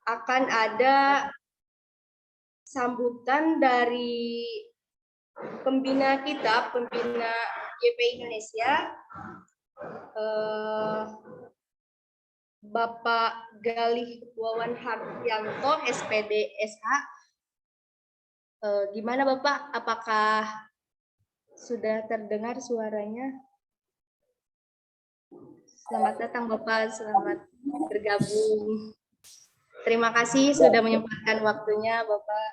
akan ada sambutan dari pembina kita, pembina YPI Indonesia, Bapak Galih Wawan Haryanto, SPD SH. Gimana Bapak? Apakah sudah terdengar suaranya? Selamat datang Bapak, selamat bergabung. Terima kasih sudah menyempatkan waktunya Bapak.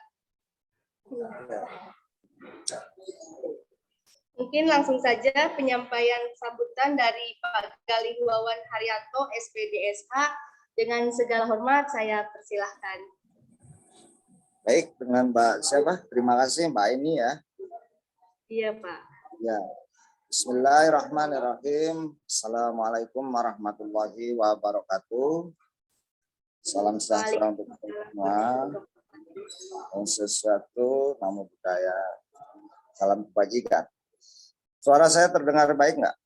Mungkin langsung saja penyampaian sambutan dari Pak Galih Wawan Haryanto, SPD SH. Dengan segala hormat saya persilahkan. Baik, dengan Mbak siapa? Terima kasih Mbak ini ya. Iya Pak. Ya. Bismillahirrahmanirrahim. Assalamualaikum warahmatullahi wabarakatuh. Salam sejahtera untuk kita semua. Om sesuatu, namo budaya. Salam kebajikan. Suara saya terdengar baik nggak?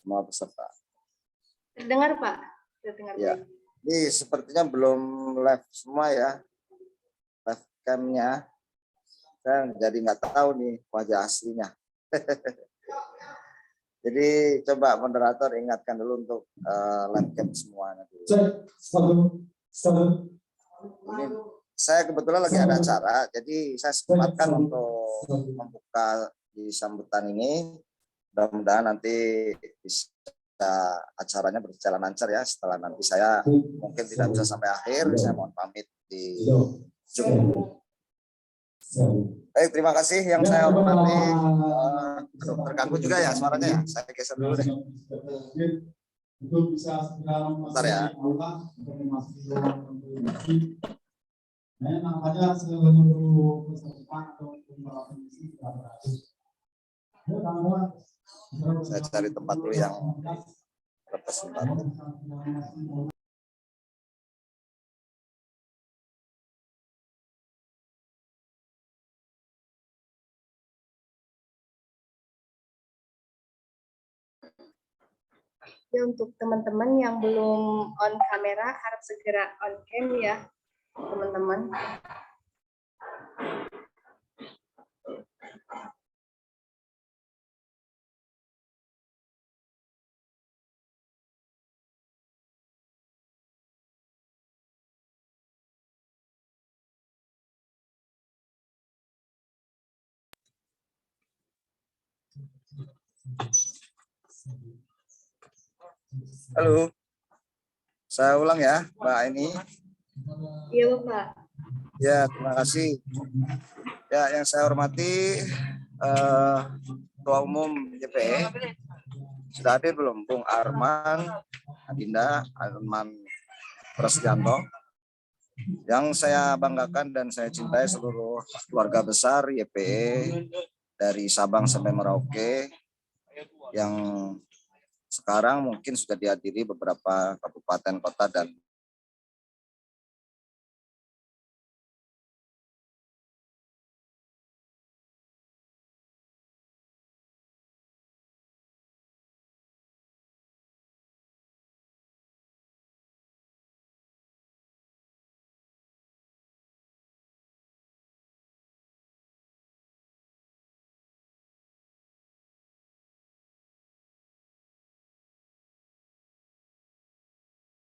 Semua peserta. Terdengar Pak. Terdengar ya. Baik. Ini sepertinya belum live semua ya. Live cam-nya. Saya jadi nggak tahu nih wajah aslinya. Jadi coba moderator ingatkan dulu untuk live cam semuanya dulu. Ini saya kebetulan lagi ada acara, jadi saya sempatkan untuk membuka di sambutan ini. Mudah-mudahan nanti bisa acaranya berjalan lancar ya. Setelah nanti saya mungkin tidak bisa sampai akhir, saya mohon pamit di ujung. Baik, terima kasih yang saya hormati. Terganggu juga ya suaranya ya. Saya geser dulu deh. Bentar ya. Saya cari tempat dulu yang representatif. Ya, untuk teman-teman yang belum on kamera harap segera on cam ya teman-teman. Halo, saya ulang ya, Mbak Aini. Iya, Pak. Ya, terima kasih. Ya, yang saya hormati Ketua Umum YPE. Sudah hadir belum, Bung Arman, Adinda, Arman Prasetyanto. Yang saya banggakan dan saya cintai seluruh keluarga besar YPE dari Sabang sampai Merauke yang sekarang mungkin sudah dihadiri beberapa kabupaten, kota, dan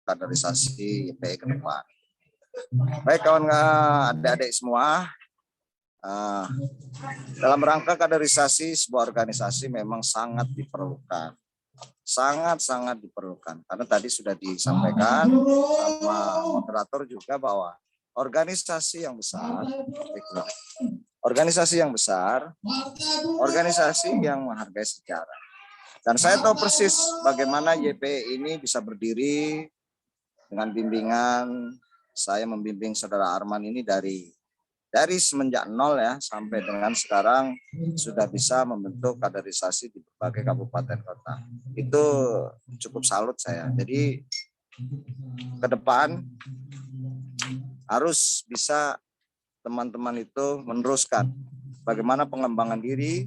kaderisasi YPE ke depan. Baik kawan adik-adik semua, dalam rangka kaderisasi sebuah organisasi memang sangat diperlukan. Sangat-sangat diperlukan. Karena tadi sudah disampaikan sama moderator juga bahwa organisasi yang besar, organisasi yang menghargai sejarah. Dan saya tahu persis bagaimana YPE ini bisa berdiri dengan bimbingan. Saya membimbing saudara Arman ini dari semenjak nol ya sampai dengan sekarang sudah bisa membentuk kaderisasi di berbagai kabupaten kota. Itu cukup salut saya. Jadi ke depan harus bisa teman-teman itu meneruskan bagaimana pengembangan diri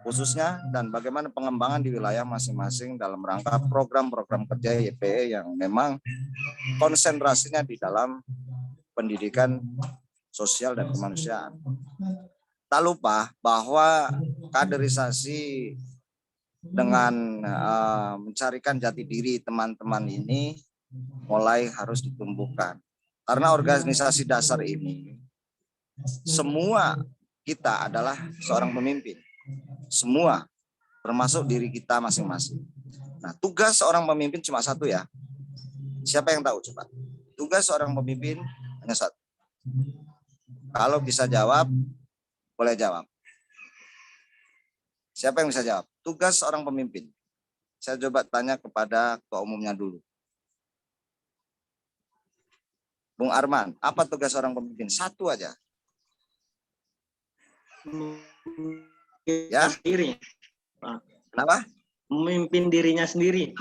khususnya dan bagaimana pengembangan di wilayah masing-masing dalam rangka program-program kerja YPE yang memang konsentrasinya di dalam pendidikan sosial dan kemanusiaan. Tak lupa bahwa kaderisasi dengan mencarikan jati diri teman-teman ini mulai harus ditumbuhkan. Karena organisasi dasar ini, semua kita adalah seorang pemimpin. Semua, termasuk diri kita masing-masing. Nah, tugas seorang pemimpin cuma satu ya. Siapa yang tahu coba? Tugas seorang pemimpin hanya satu. Kalau bisa jawab, boleh jawab. Siapa yang bisa jawab? Tugas seorang pemimpin. Saya coba tanya kepada ketua umumnya dulu. Bung Arman, apa tugas seorang pemimpin? Satu aja. Ya? Sendiri, Pak. Kenapa? Memimpin dirinya sendiri.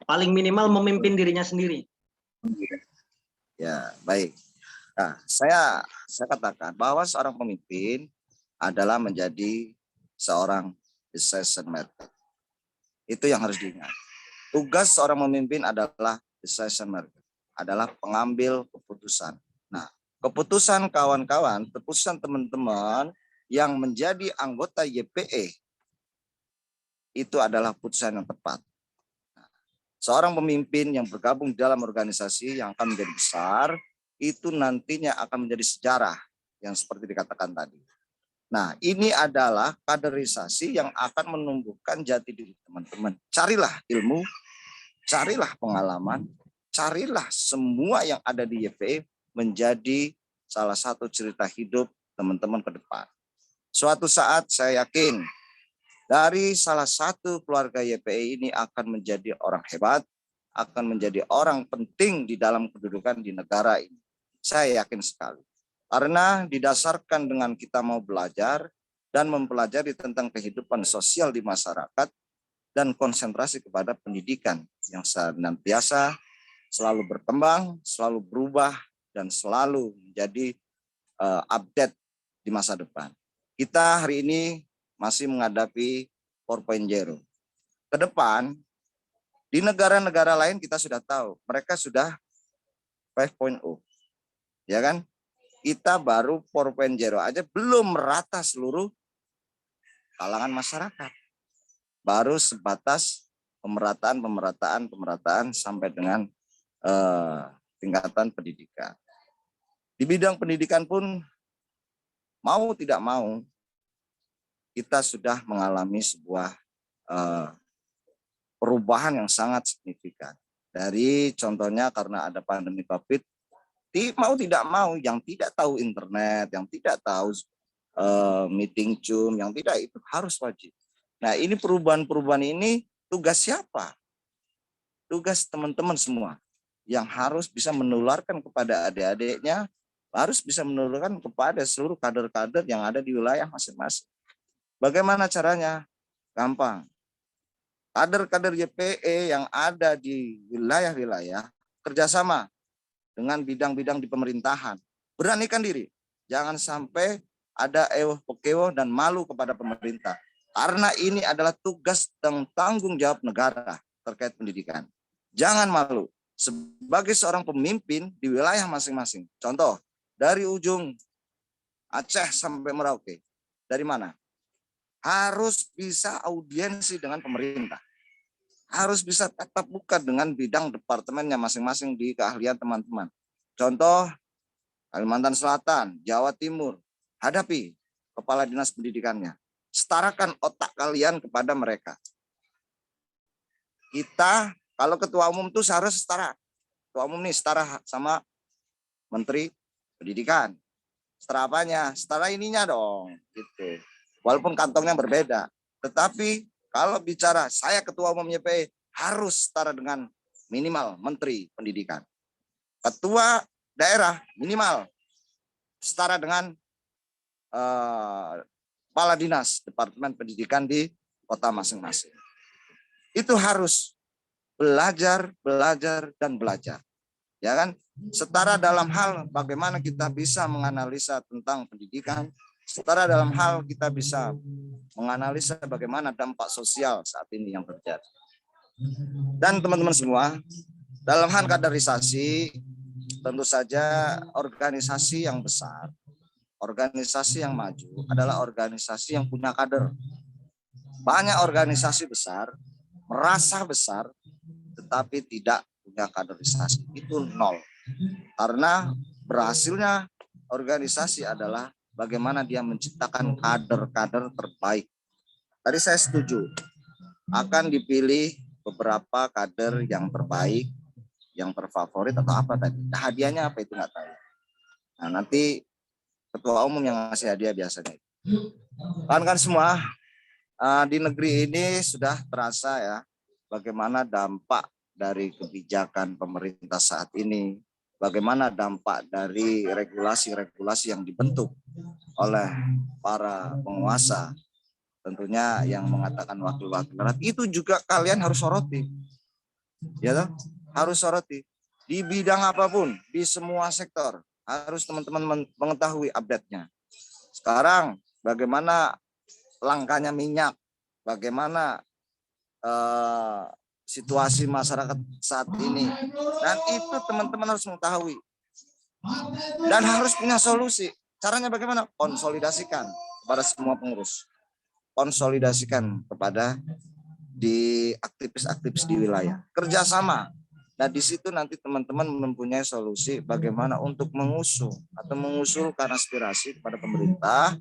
Paling minimal memimpin dirinya sendiri. Ya, baik. Nah, saya katakan bahwa seorang pemimpin adalah menjadi seorang decision maker. Itu yang harus diingat. Tugas seorang pemimpin adalah decision maker, adalah pengambil keputusan. Nah, keputusan kawan-kawan, keputusan teman-teman yang menjadi anggota YPE itu adalah putusan yang tepat. Nah, seorang pemimpin yang bergabung dalam organisasi yang akan menjadi besar itu nantinya akan menjadi sejarah yang seperti dikatakan tadi. Nah, ini adalah kaderisasi yang akan menumbuhkan jati diri teman-teman. Carilah ilmu, carilah pengalaman, carilah semua yang ada di YPE menjadi salah satu cerita hidup teman-teman ke depan. Suatu saat saya yakin dari salah satu keluarga YPE ini akan menjadi orang hebat, akan menjadi orang penting di dalam kedudukan di negara ini. Saya yakin sekali. Karena didasarkan dengan kita mau belajar dan mempelajari tentang kehidupan sosial di masyarakat dan konsentrasi kepada pendidikan yang senantiasa selalu berkembang, selalu berubah, dan selalu menjadi update di masa depan. Kita hari ini masih menghadapi 4.0. Ke depan, di negara-negara lain kita sudah tahu, mereka sudah 5.0. Ya kan? Kita baru 4.0 aja belum merata seluruh kalangan masyarakat. Baru sebatas pemerataan sampai dengan tingkatan pendidikan. Di bidang pendidikan pun mau tidak mau kita sudah mengalami sebuah perubahan yang sangat signifikan. Dari contohnya karena ada pandemi COVID, mau tidak mau yang tidak tahu internet, yang tidak tahu meeting Zoom, yang tidak itu harus wajib. Nah, ini perubahan-perubahan ini tugas siapa? Tugas teman-teman semua yang harus bisa menularkan kepada adik-adiknya, harus bisa menularkan kepada seluruh kader-kader yang ada di wilayah masing-masing. Bagaimana caranya? Gampang. Kader-kader YPE yang ada di wilayah-wilayah kerjasama dengan bidang-bidang di pemerintahan. Beranikan diri. Jangan sampai ada ewoh-pekewoh dan malu kepada pemerintah. Karena ini adalah tugas dan tanggung jawab negara terkait pendidikan. Jangan malu. Sebagai seorang pemimpin di wilayah masing-masing. Contoh, dari ujung Aceh sampai Merauke. Dari mana? Harus bisa audiensi dengan pemerintah. Harus bisa tatap muka dengan bidang departemennya masing-masing di keahlian teman-teman. Contoh, Kalimantan Selatan, Jawa Timur, hadapi kepala dinas pendidikannya. Setarakan otak kalian kepada mereka. Kita, kalau ketua umum itu harus setara. Ketua umum nih setara sama Menteri Pendidikan. Setara apanya? Setara ininya dong. Gitu. Walaupun kantongnya berbeda. Tetapi kalau bicara saya ketua umum YPE harus setara dengan minimal Menteri Pendidikan. Ketua daerah minimal setara dengan kepala dinas Departemen Pendidikan di kota masing-masing. Itu harus belajar, dan belajar. Ya kan? Setara dalam hal bagaimana kita bisa menganalisa tentang pendidikan, setara dalam hal kita bisa menganalisa bagaimana dampak sosial saat ini yang terjadi. Dan teman-teman semua, dalam hal kaderisasi, tentu saja organisasi yang besar, organisasi yang maju adalah organisasi yang punya kader. Banyak organisasi besar, merasa besar, tetapi tidak punya kaderisasi. Itu nol. Karena berhasilnya organisasi adalah bagaimana dia menciptakan kader-kader terbaik. Tadi saya setuju, akan dipilih beberapa kader yang terbaik, yang terfavorit atau apa tadi. Hadiahnya apa itu nggak tahu. Nah, nanti ketua umum yang ngasih hadiah biasanya. Kan semua di negeri ini sudah terasa ya bagaimana dampak dari kebijakan pemerintah saat ini, bagaimana dampak dari regulasi-regulasi yang dibentuk oleh para penguasa, tentunya yang mengatakan wakil-wakil rakyat, itu juga kalian harus soroti, ya toh? Harus soroti di bidang apapun, di semua sektor harus teman-teman mengetahui update-nya. Sekarang bagaimana langkanya minyak, bagaimana situasi masyarakat saat ini, dan itu teman-teman harus mengetahui dan harus punya solusi. Caranya bagaimana? Konsolidasikan kepada semua pengurus, konsolidasikan kepada di aktivis-aktivis di wilayah, kerjasama. Nah, di situ nanti teman-teman mempunyai solusi bagaimana untuk mengusulkan aspirasi kepada pemerintah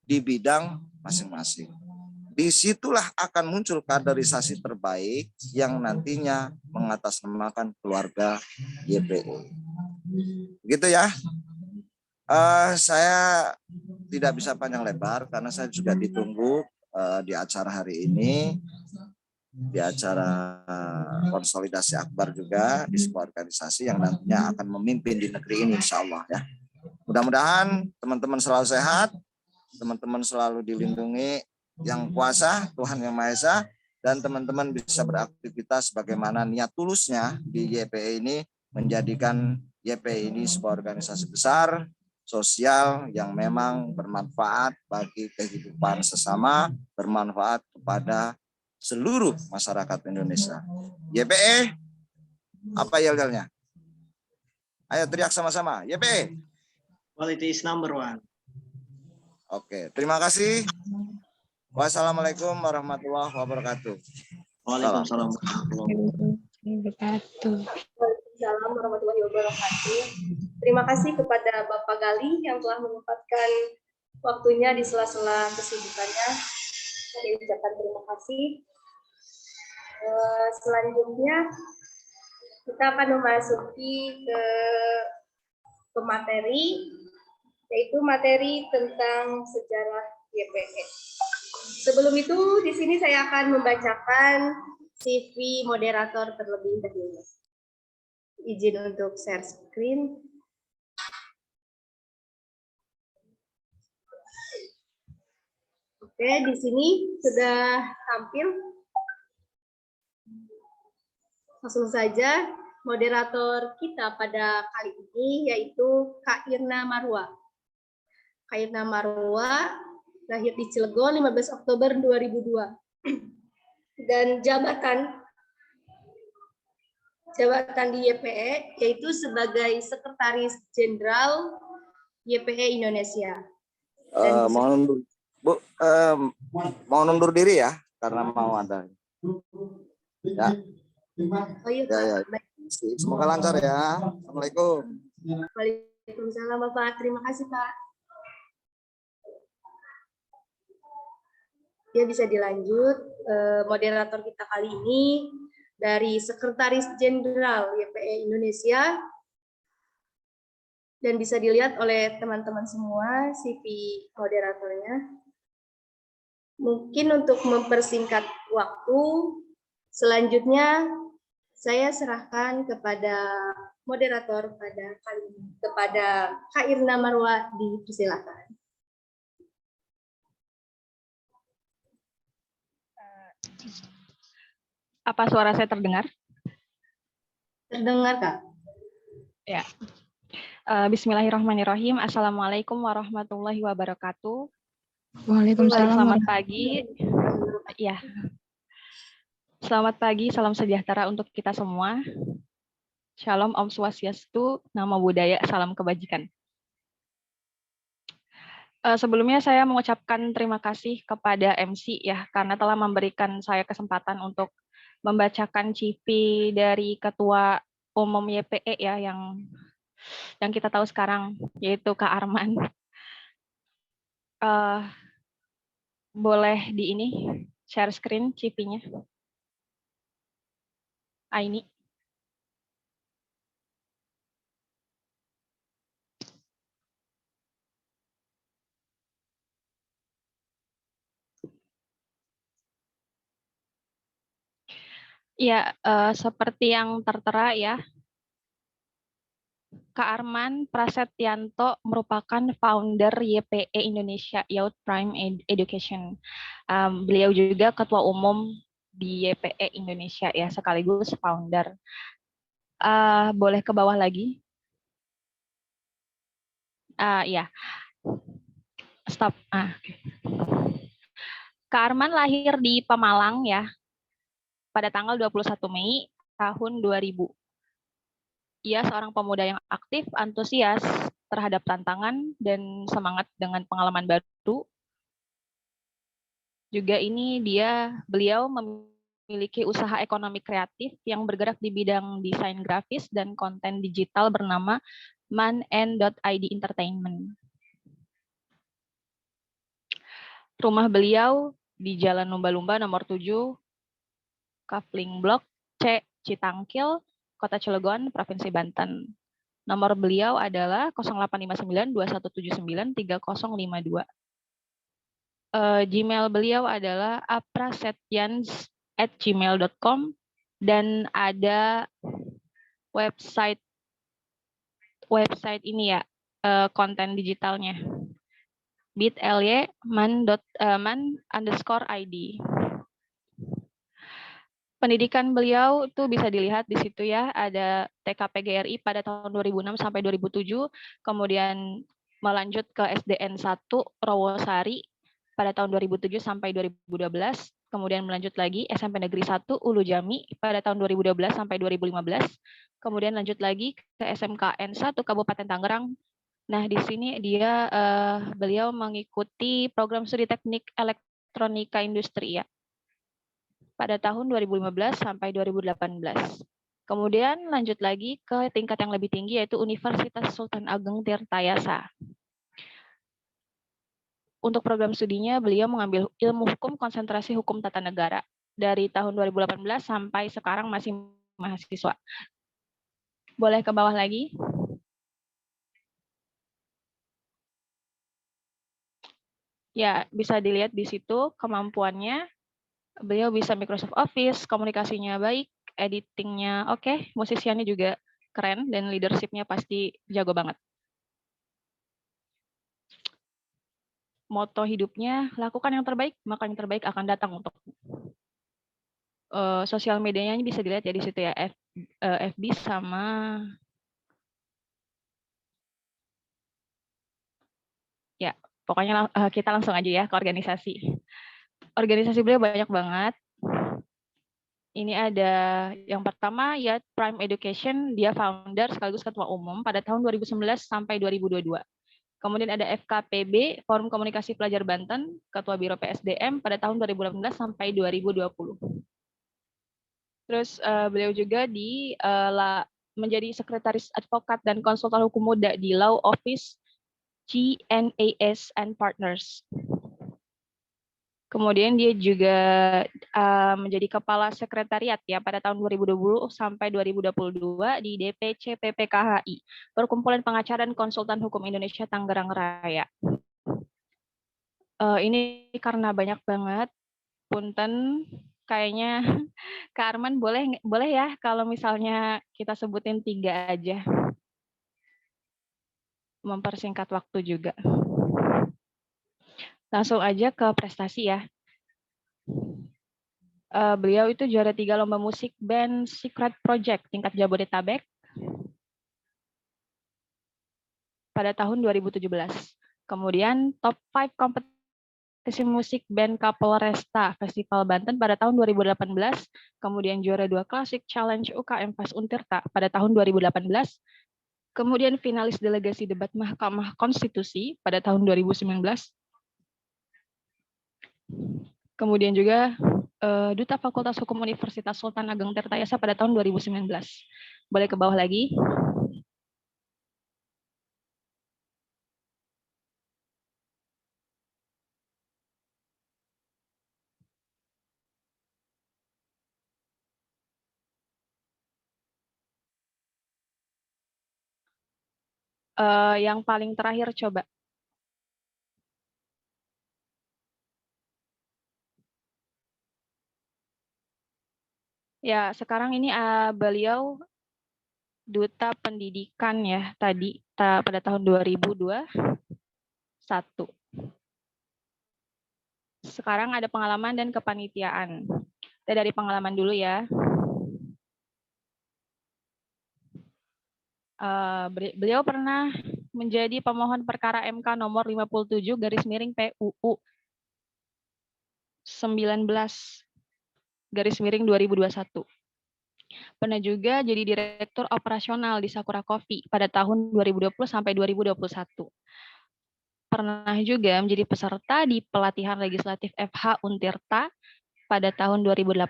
di bidang masing-masing. Disitulah akan muncul kaderisasi terbaik yang nantinya mengatasnamakan keluarga YPE. Begitu ya. Saya tidak bisa panjang lebar karena saya juga ditunggu di acara hari ini, di acara konsolidasi akbar juga di sebuah organisasi yang nantinya akan memimpin di negeri ini, insya Allah ya. Mudah-mudahan teman-teman selalu sehat, teman-teman selalu dilindungi yang kuasa, Tuhan Yang Maha Esa, dan teman-teman bisa beraktivitas bagaimana niat tulusnya di YPE ini, menjadikan YPE ini sebuah organisasi besar, sosial yang memang bermanfaat bagi kehidupan sesama, bermanfaat kepada seluruh masyarakat Indonesia. YPE, apa yel-yelnya? Ayo teriak sama-sama, YPE. Quality is number one. Oke, terima kasih. Wassalamualaikum warahmatullahi wabarakatuh. Waalaikumsalam. Waalaikumsalam warahmatullahi wabarakatuh. Terima kasih kepada Bapak Gali yang telah menyempatkan waktunya di sela-sela kesibukannya. Saya ucapkan terima kasih. Selanjutnya kita akan memasuki ke materi, yaitu materi tentang sejarah YPE. Sebelum itu, di sini saya akan membacakan CV moderator terlebih dahulu. Izin untuk share screen. Oke, di sini sudah tampil. Langsung saja, moderator kita pada kali ini yaitu Kak Irna Marwa. Kak Irna Marwa lahir di Cilegon 15 Oktober 2002. Dan jabatan di YPE yaitu sebagai Sekretaris Jenderal YPE Indonesia. Mohon undur, Bu, mau undur diri ya karena mau ada. Ya. Oh iya, Ya. baik. Semoga lancar ya. Assalamualaikum. Waalaikumsalam Bapak. Terima kasih Pak. Ya, bisa dilanjut. Moderator kita kali ini dari Sekretaris Jenderal YPE Indonesia, dan bisa dilihat oleh teman-teman semua CV moderatornya. Mungkin untuk mempersingkat waktu, selanjutnya saya serahkan kepada moderator pada kali ini, kepada Kak Irna Marwa, dipersilakan. Apa suara saya terdengar? Terdengar, Kak? Ya. Bismillahirrahmanirrahim. Assalamualaikum warahmatullahi wabarakatuh. Waalaikumsalam Selamat pagi. Ya, selamat pagi. Salam sejahtera untuk kita semua. Shalom, Om Swastiastu, Namo Buddhaya, salam kebajikan. Sebelumnya saya mengucapkan terima kasih kepada MC ya karena telah memberikan saya kesempatan untuk membacakan CV dari Ketua Umum YPE ya yang kita tahu sekarang yaitu Kak Arman. Boleh di ini share screen CV-nya. Ini. Ya, seperti yang tertera ya, Kak Arman Prasetyanto merupakan founder YPE Indonesia, Youth Prime Education. Beliau juga ketua umum di YPE Indonesia ya, sekaligus founder. Boleh ke bawah lagi? Ya, stop. Okay. Kak Arman lahir di Pemalang ya, pada tanggal 21 Mei tahun 2000. Ia seorang pemuda yang aktif, antusias terhadap tantangan, dan semangat dengan pengalaman baru. Juga beliau memiliki usaha ekonomi kreatif yang bergerak di bidang desain grafis dan konten digital bernama man.id Entertainment. Rumah beliau di Jalan Lumba-Lumba nomor 7, Kafling Blok C, Citangkil, Kota Cilegon, Provinsi Banten. Nomor beliau adalah 085921793052. Gmail beliau adalah aprasetyans@gmail.com dan ada website ini ya, konten digitalnya bit.ly man_id. Pendidikan beliau itu bisa dilihat di situ ya, ada TKPGRI pada tahun 2006 sampai 2007, kemudian melanjut ke SDN 1 Rowosari pada tahun 2007 sampai 2012, kemudian melanjut lagi SMP Negeri 1 Ulu Jami pada tahun 2012 sampai 2015, kemudian lanjut lagi ke SMKN 1 Kabupaten Tangerang. Nah, di sini beliau mengikuti program studi teknik elektronika industri ya, pada tahun 2015 sampai 2018. Kemudian lanjut lagi ke tingkat yang lebih tinggi yaitu Universitas Sultan Ageng Tirtayasa. Untuk program studinya beliau mengambil ilmu hukum konsentrasi hukum tata negara. Dari tahun 2018 sampai sekarang masih mahasiswa. Boleh ke bawah lagi? Ya, bisa dilihat di situ kemampuannya. Beliau bisa Microsoft Office, komunikasinya baik, editingnya oke, musisiannya juga keren, dan leadership-nya pasti jago banget. Moto hidupnya, lakukan yang terbaik, maka yang terbaik akan datang untuk. Sosial medianya bisa dilihat ya di situ ya, FB sama ya, pokoknya kita langsung aja ya ke organisasi. Organisasi beliau banyak banget. Ini ada yang pertama ya Prime Education, dia founder sekaligus ketua umum pada tahun 2019 sampai 2022. Kemudian ada FKPB, Forum Komunikasi Pelajar Banten, Ketua Biro PSDM pada tahun 2018 sampai 2020. Terus beliau juga menjadi sekretaris advokat dan konsultan hukum muda di Law Office GNAS and Partners. Kemudian dia juga menjadi kepala sekretariat ya pada tahun 2020 sampai 2022 di DPC PPKHI, Perkumpulan Pengacara dan Konsultan Hukum Indonesia Tangerang Raya. Ini karena banyak banget, punten, kayaknya Kak Arman boleh ya kalau misalnya kita sebutin 3 aja, mempersingkat waktu juga. Langsung aja ke prestasi ya. Beliau itu juara 3 lomba musik band Secret Project tingkat Jabodetabek. pada tahun 2017. Kemudian top 5 kompetisi musik band Kapolresta Festival Banten pada tahun 2018. Kemudian juara 2 Classic Challenge UKM Fest Untirta pada tahun 2018. Kemudian finalis delegasi debat Mahkamah Konstitusi pada tahun 2019. Kemudian juga Duta Fakultas Hukum Universitas Sultan Ageng Tirtayasa pada tahun 2019. Boleh ke bawah lagi. Yang paling terakhir coba. Ya, sekarang ini beliau Duta Pendidikan ya tadi pada tahun 2021. Sekarang ada pengalaman dan kepanitiaan. Kita dari pengalaman dulu ya. Beliau pernah menjadi pemohon perkara MK nomor 57 garis miring PUU 19 garis miring 2021. Pernah juga jadi direktur operasional di Sakura Coffee pada tahun 2020 sampai 2021. Pernah juga menjadi peserta di pelatihan legislatif FH Untirta pada tahun 2018.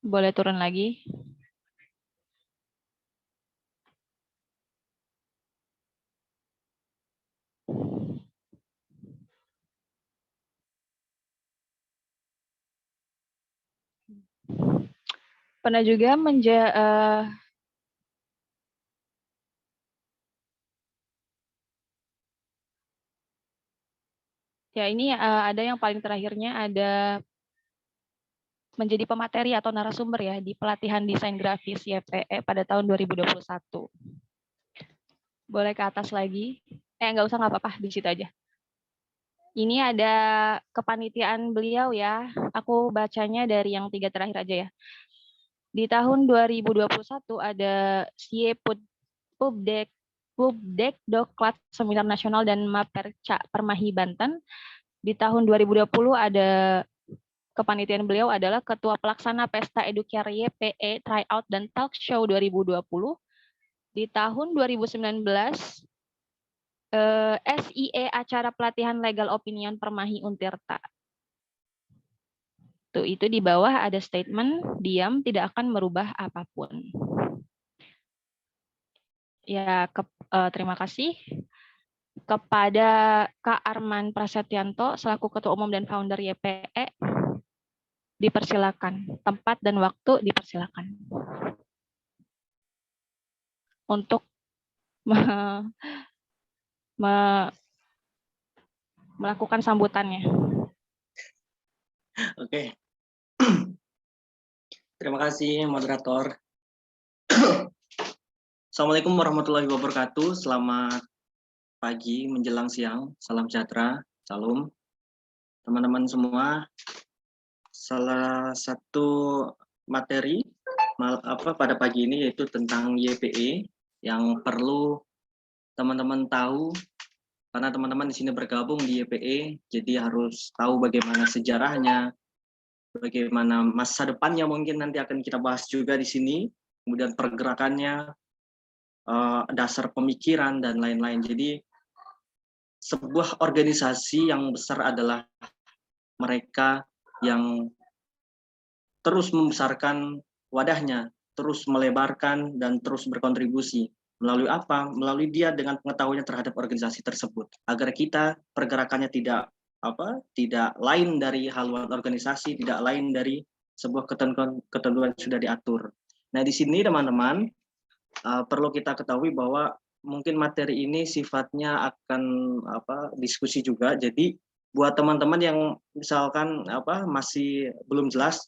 Boleh turun lagi. Pernah juga ya ini ada yang paling terakhirnya ada menjadi pemateri atau narasumber ya di pelatihan desain grafis YPE pada tahun 2021. Boleh ke atas lagi? Nggak usah, nggak apa-apa, di situ aja. Ini ada kepanitiaan beliau ya. Aku bacanya dari yang 3 terakhir aja ya. Di tahun 2021 ada SIE Pubdek Doklat Seminar Nasional dan Maperca Permahi Banten. Di tahun 2020 ada kepanitiaan beliau adalah Ketua Pelaksana Pesta Educare YPE Tryout dan Talk Show 2020. Di tahun 2019 SIE acara pelatihan legal opinion Permahi Untirta. Itu di bawah ada statement diam tidak akan merubah apapun. Ya, terima kasih kepada Kak Arman Prasetyanto selaku Ketua Umum dan Founder YPE. Dipersilakan, tempat dan waktu dipersilakan untuk melakukan sambutannya. Oke. Terima kasih moderator. Assalamualaikum warahmatullahi wabarakatuh. Selamat pagi menjelang siang. Salam sejahtera. Salam teman-teman semua. Salah satu materi pada pagi ini yaitu tentang YPE yang perlu teman-teman tahu karena teman-teman di sini bergabung di YPE, jadi harus tahu bagaimana sejarahnya, bagaimana masa depannya mungkin nanti akan kita bahas juga di sini, kemudian pergerakannya, dasar pemikiran dan lain-lain. Jadi sebuah organisasi yang besar adalah mereka yang terus membesarkan wadahnya, terus melebarkan dan terus berkontribusi. Melalui apa? Melalui dia dengan pengetahuannya terhadap organisasi tersebut. Agar kita pergerakannya tidak lain dari haluan organisasi, tidak lain dari sebuah ketentuan yang sudah diatur. Nah, di sini teman-teman perlu kita ketahui bahwa mungkin materi ini sifatnya akan diskusi juga. Jadi buat teman-teman yang misalkan masih belum jelas,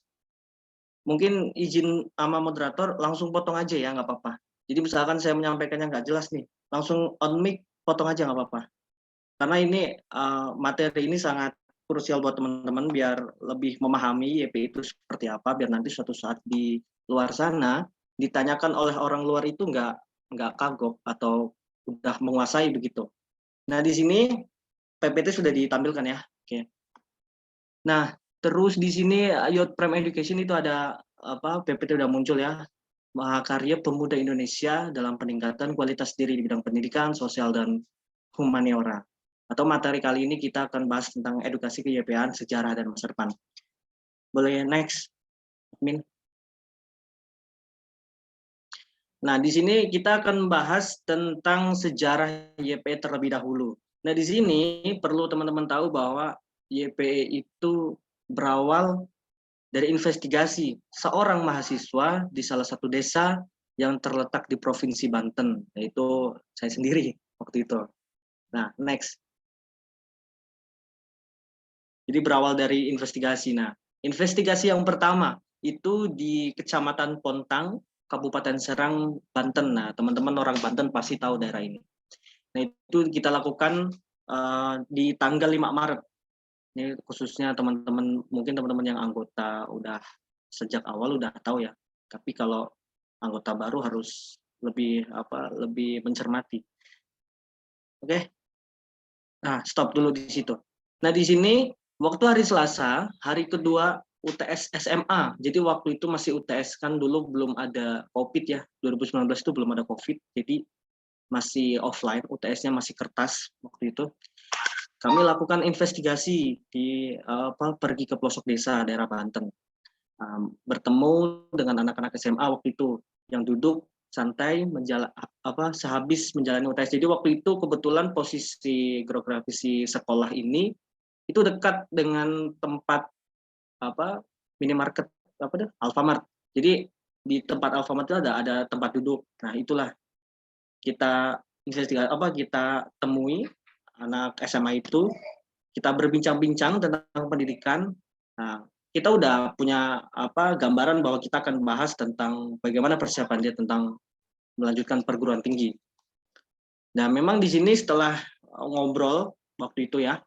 mungkin izin sama moderator langsung potong aja ya, nggak apa-apa. Jadi misalkan saya menyampaikannya nggak jelas nih, langsung on mic potong aja nggak apa-apa. Karena ini materi ini sangat krusial buat teman-teman biar lebih memahami YPE itu seperti apa, biar nanti suatu saat di luar sana ditanyakan oleh orang luar itu nggak kagok atau udah menguasai begitu. Nah, di sini PPT sudah ditampilkan ya. Oke. Nah, terus di sini Youth Prime Education itu ada PPT udah muncul ya. Mahakarya Pemuda Indonesia dalam peningkatan kualitas diri di bidang pendidikan, sosial dan humaniora. Atau materi kali ini kita akan bahas tentang edukasi ke-YPA-an, sejarah dan masa depan. Boleh next, Min. Nah, di sini kita akan bahas tentang sejarah YPE terlebih dahulu. Nah, di sini perlu teman-teman tahu bahwa YPE itu berawal dari investigasi seorang mahasiswa di salah satu desa yang terletak di Provinsi Banten, yaitu saya sendiri waktu itu. Nah, next. Jadi berawal dari investigasi. Nah, investigasi yang pertama itu di Kecamatan Pontang, Kabupaten Serang, Banten. Nah, teman-teman orang Banten pasti tahu daerah ini. Nah, itu kita lakukan di tanggal 5 Maret. Ini khususnya teman-teman, mungkin teman-teman yang anggota udah sejak awal udah tahu ya. Tapi kalau anggota baru harus lebih mencermati. Oke. Nah, stop dulu di situ. Nah, di sini waktu hari Selasa, hari kedua UTS SMA. Jadi waktu itu masih UTS, kan dulu belum ada COVID ya. 2019 itu belum ada COVID. Jadi masih offline, UTS-nya masih kertas waktu itu. Kami lakukan investigasi pergi ke pelosok desa daerah Banten. Bertemu dengan anak-anak SMA waktu itu yang duduk santai sehabis menjalani UTS. Jadi waktu itu kebetulan posisi geografisi sekolah ini itu dekat dengan tempat minimarket Alfamart. Jadi di tempat Alfamart itu ada tempat duduk. Nah, itulah kita investigasi kita temui anak SMA itu, kita berbincang-bincang tentang pendidikan. Nah, kita udah punya gambaran bahwa kita akan bahas tentang bagaimana persiapan dia tentang melanjutkan perguruan tinggi. Nah, memang di sini setelah ngobrol waktu itu ya,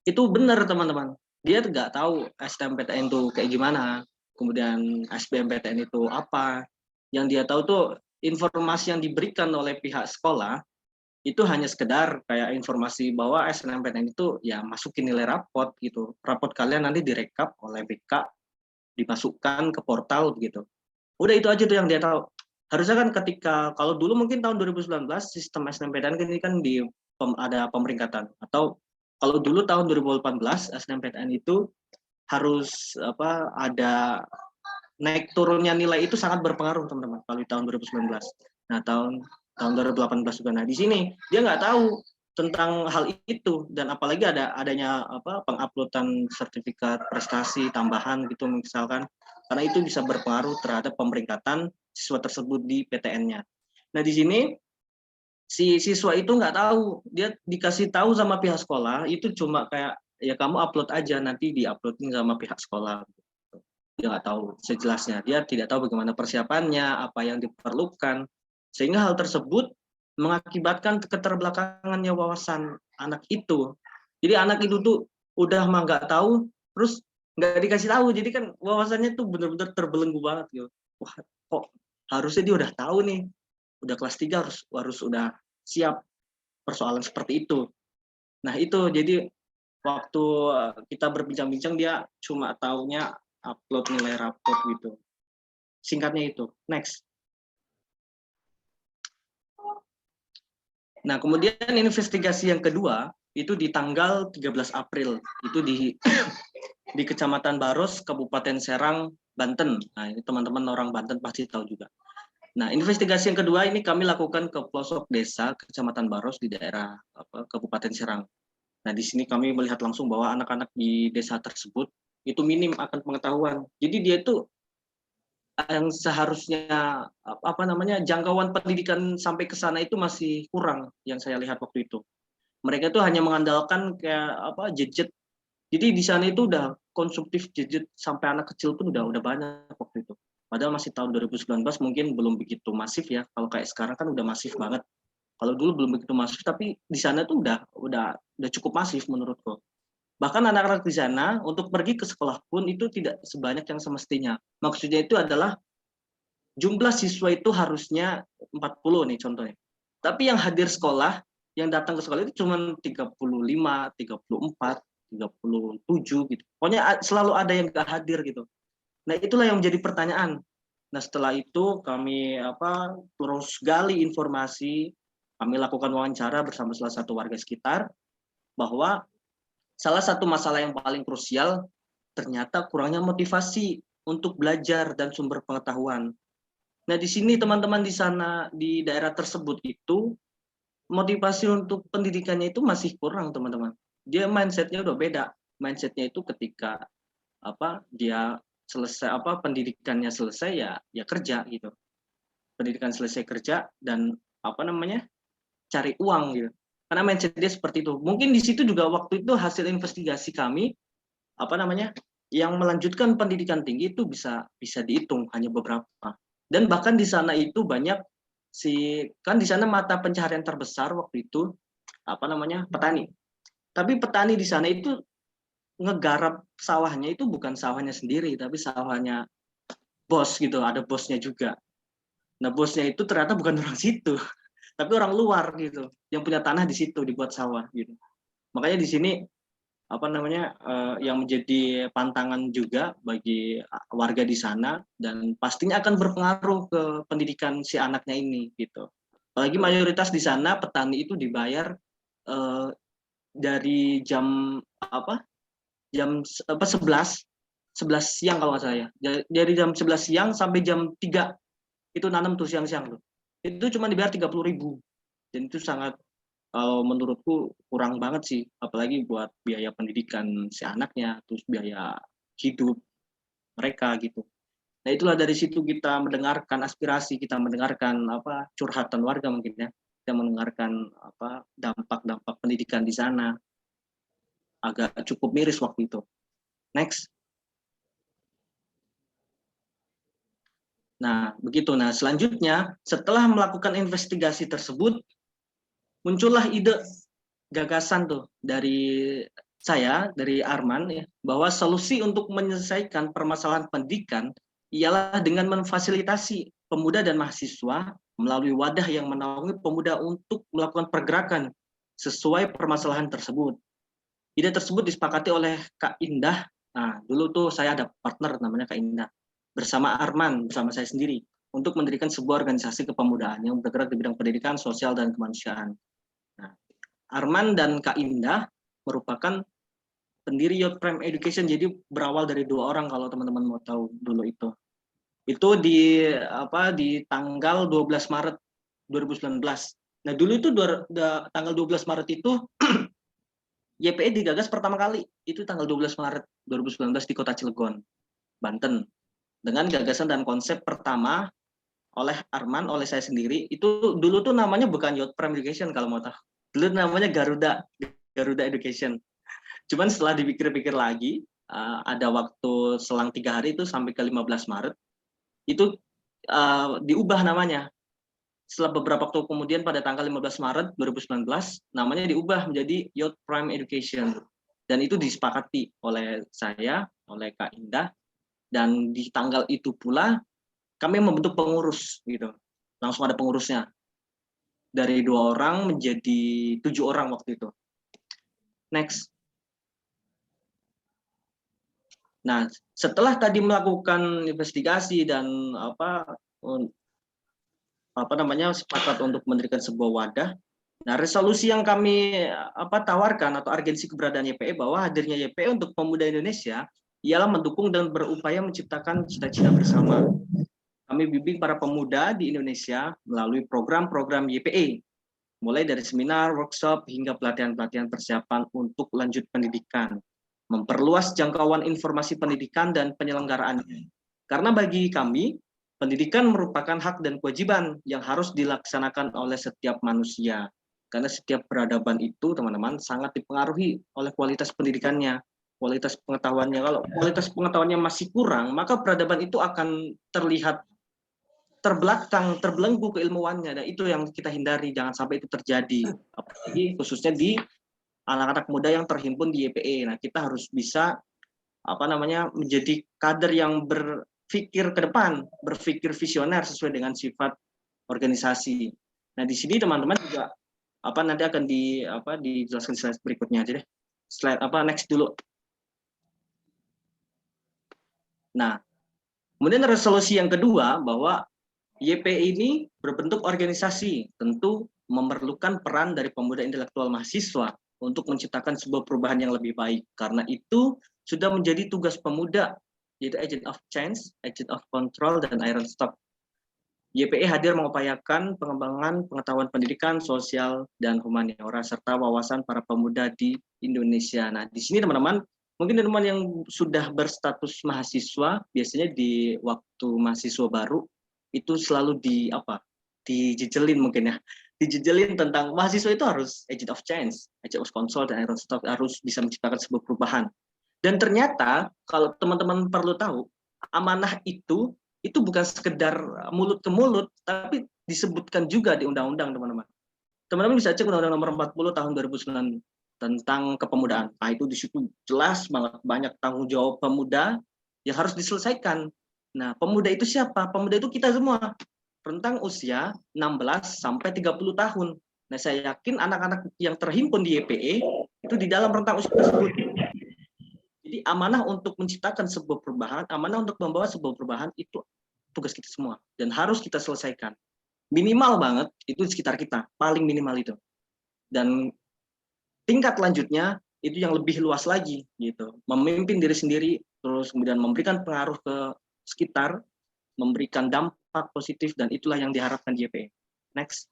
itu benar teman-teman. Dia nggak tahu SNMPTN itu kayak gimana, kemudian SBMPTN itu apa. Yang dia tahu tuh informasi yang diberikan oleh pihak sekolah itu hanya sekedar kayak informasi bahwa SNMPTN itu ya masukin nilai rapot gitu. Rapot kalian nanti direkap oleh BK, dimasukkan ke portal gitu. Udah itu aja tuh yang dia tahu. Harusnya kan ketika kalau dulu mungkin tahun 2019 sistem SNMPTN ini kan ada pemeringkatan, atau kalau dulu tahun 2018 SNMPTN itu harus ada naik turunnya nilai itu sangat berpengaruh teman-teman kalau di tahun 2019. Nah, tahun 2018 juga. Nah, di sini dia nggak tahu tentang hal itu, dan apalagi adanya penguploadan sertifikat prestasi tambahan gitu misalkan, karena itu bisa berpengaruh terhadap pemeringkatan siswa tersebut di PTN-nya. Nah, di sini si siswa itu nggak tahu, dia dikasih tahu sama pihak sekolah itu cuma kayak ya kamu upload aja, nanti diuploadin sama pihak sekolah. Dia nggak tahu sejelasnya, dia tidak tahu bagaimana persiapannya, apa yang diperlukan, sehingga hal tersebut mengakibatkan keterbelakangannya wawasan anak itu. Jadi anak itu tuh udah mah nggak tahu, terus nggak dikasih tahu, jadi kan wawasannya tuh benar-benar terbelenggu banget gitu. Wah, kok harusnya dia udah tahu nih, udah kelas 3 harus udah siap persoalan seperti itu. Nah, itu jadi waktu kita berbincang-bincang dia cuma taunya upload nilai raport gitu. Singkatnya itu. Next. Nah, kemudian investigasi yang kedua itu di tanggal 13 April. Itu di Kecamatan Baros, Kabupaten Serang, Banten. Nah, ini teman-teman orang Banten pasti tahu juga. Nah, investigasi yang kedua ini kami lakukan ke pelosok desa Kecamatan Baros di daerah Kabupaten Serang. Nah, di sini kami melihat langsung bahwa anak-anak di desa tersebut itu minim akan pengetahuan. Jadi dia itu yang seharusnya jangkauan pendidikan sampai ke sana itu masih kurang yang saya lihat waktu itu. Mereka itu hanya mengandalkan kayak gadget. Jadi di sana itu udah konsumtif gadget sampai anak kecil pun udah banyak waktu itu. Padahal masih tahun 2019 mungkin belum begitu masif ya. Kalau kayak sekarang kan udah masif banget. Kalau dulu belum begitu masif, tapi di sana tuh udah cukup masif menurutku. Bahkan anak-anak di sana untuk pergi ke sekolah pun itu tidak sebanyak yang semestinya. Maksudnya itu adalah jumlah siswa itu harusnya 40 nih contohnya. Tapi yang hadir sekolah, yang datang ke sekolah itu cuma 35, 34, 37 gitu. Pokoknya selalu ada yang nggak hadir gitu. Nah, itulah yang menjadi pertanyaan. Nah, setelah itu kami terus gali informasi, kami lakukan wawancara bersama salah satu warga sekitar bahwa salah satu masalah yang paling krusial ternyata kurangnya motivasi untuk belajar dan sumber pengetahuan. Nah, di sini teman-teman di sana di daerah tersebut itu motivasi untuk pendidikannya itu masih kurang, teman-teman. Dia mindsetnya udah beda. Mindsetnya itu ketika dia selesai pendidikannya selesai ya kerja gitu. Pendidikan selesai kerja dan cari uang gitu. Karena mindset dia seperti itu. Mungkin di situ juga waktu itu hasil investigasi kami yang melanjutkan pendidikan tinggi itu bisa dihitung hanya beberapa. Dan bahkan di sana itu banyak kan di sana mata pencaharian terbesar waktu itu petani. Tapi petani di sana itu ngegarap sawahnya itu bukan sawahnya sendiri, tapi sawahnya bos gitu, ada bosnya juga. Nah, bosnya itu ternyata bukan orang situ, tapi orang luar gitu, yang punya tanah di situ dibuat sawah gitu. Makanya di sini yang menjadi pantangan juga bagi warga di sana dan pastinya akan berpengaruh ke pendidikan si anaknya ini gitu. Apalagi mayoritas di sana petani itu dibayar dari jam 11 siang kalau nggak salah ya. Dari jam 11 siang sampai jam 3 itu nanam tuh siang-siang tuh. Itu cuma dibayar 30.000. Dan itu sangat menurutku kurang banget sih, apalagi buat biaya pendidikan si anaknya, terus biaya hidup mereka gitu. Nah, itulah dari situ kita mendengarkan aspirasi, kita mendengarkan curhatan warga mungkin ya, kita mendengarkan dampak-dampak pendidikan di sana. Agak cukup miris waktu itu. Next. Nah, begitu. Nah, selanjutnya setelah melakukan investigasi tersebut, muncullah ide gagasan tuh dari saya, dari Arman ya, bahwa solusi untuk menyelesaikan permasalahan pendidikan ialah dengan memfasilitasi pemuda dan mahasiswa melalui wadah yang menaungi pemuda untuk melakukan pergerakan sesuai permasalahan tersebut. Ide tersebut disepakati oleh Kak Indah. Nah, dulu tuh saya ada partner namanya Kak Indah. Bersama Arman, bersama saya sendiri. Untuk mendirikan sebuah organisasi kepemudaan yang bergerak di bidang pendidikan, sosial, dan kemanusiaan. Nah, Arman dan Kak Indah merupakan pendiri Youth Prime Education. Jadi berawal dari 2 orang kalau teman-teman mau tahu dulu itu. Itu di tanggal 12 Maret 2019. Nah, dulu itu tanggal 12 Maret itu YPE digagas pertama kali itu tanggal 12 Maret 2019 di Kota Cilegon, Banten. Dengan gagasan dan konsep pertama oleh Arman, oleh saya sendiri, itu dulu tuh namanya bukan Youth Prime Education kalau mau tahu. Dulu namanya Garuda Education. Cuman setelah dipikir-pikir lagi, ada waktu selang 3 hari itu sampai ke 15 Maret, itu diubah namanya. Setelah beberapa waktu kemudian pada tanggal 15 Maret 2019, namanya diubah menjadi Youth Prime Education. Dan itu disepakati oleh saya, oleh Kak Indah, dan di tanggal itu pula kami membentuk pengurus gitu. Langsung ada pengurusnya. Dari 2 orang menjadi 7 orang waktu itu. Next. Nah, setelah tadi melakukan investigasi dan sepakat untuk mendirikan sebuah wadah. Nah, resolusi yang kami tawarkan atau urgensi keberadaan YPE bahwa hadirnya YPE untuk pemuda Indonesia ialah mendukung dan berupaya menciptakan cita-cita bersama. Kami bimbing para pemuda di Indonesia melalui program-program YPE, mulai dari seminar, workshop, hingga pelatihan-pelatihan persiapan untuk lanjut pendidikan, memperluas jangkauan informasi pendidikan dan penyelenggaraannya. Karena bagi kami, pendidikan merupakan hak dan kewajiban yang harus dilaksanakan oleh setiap manusia. Karena setiap peradaban itu, teman-teman, sangat dipengaruhi oleh kualitas pendidikannya, kualitas pengetahuannya. Kalau kualitas pengetahuannya masih kurang, maka peradaban itu akan terlihat terbelakang, terbelenggu keilmuannya. Dan itu yang kita hindari, jangan sampai itu terjadi. Apalagi khususnya di anak-anak muda yang terhimpun di YPE. Nah, kita harus bisa menjadi kader yang berpikir ke depan, berpikir visioner sesuai dengan sifat organisasi. Nah, di sini teman-teman juga nanti akan dijelaskan slide berikutnya aja deh. Slide next dulu. Nah, kemudian resolusi yang kedua bahwa YPE ini berbentuk organisasi, tentu memerlukan peran dari pemuda intelektual mahasiswa untuk menciptakan sebuah perubahan yang lebih baik. Karena itu sudah menjadi tugas pemuda, yaitu agent of change, agent of control, dan iron stock. YPE hadir mengupayakan pengembangan pengetahuan pendidikan, sosial, dan humaniora, serta wawasan para pemuda di Indonesia. Nah, di sini teman-teman, mungkin teman-teman yang sudah berstatus mahasiswa, biasanya di waktu mahasiswa baru, itu selalu dijejelin mungkin ya. Dijejelin tentang mahasiswa itu harus agent of change, agent of control, dan iron stock, harus bisa menciptakan sebuah perubahan. Dan ternyata, kalau teman-teman perlu tahu, amanah itu bukan sekedar mulut ke mulut, tapi disebutkan juga di undang-undang, teman-teman. Teman-teman bisa cek Undang-Undang Nomor 40 Tahun 2009 tentang kepemudaan. Nah, itu di situ jelas banyak tanggung jawab pemuda yang harus diselesaikan. Nah, pemuda itu siapa? Pemuda itu kita semua. Rentang usia 16 sampai 30 tahun. Nah, saya yakin anak-anak yang terhimpun di YPE itu di dalam rentang usia tersebut. Jadi amanah untuk menciptakan sebuah perubahan, amanah untuk membawa sebuah perubahan itu tugas kita semua dan harus kita selesaikan. Minimal banget itu di sekitar kita, paling minimal itu. Dan tingkat lanjutnya itu yang lebih luas lagi gitu. Memimpin diri sendiri, terus kemudian memberikan pengaruh ke sekitar, memberikan dampak positif, dan itulah yang diharapkan di YPE. Next.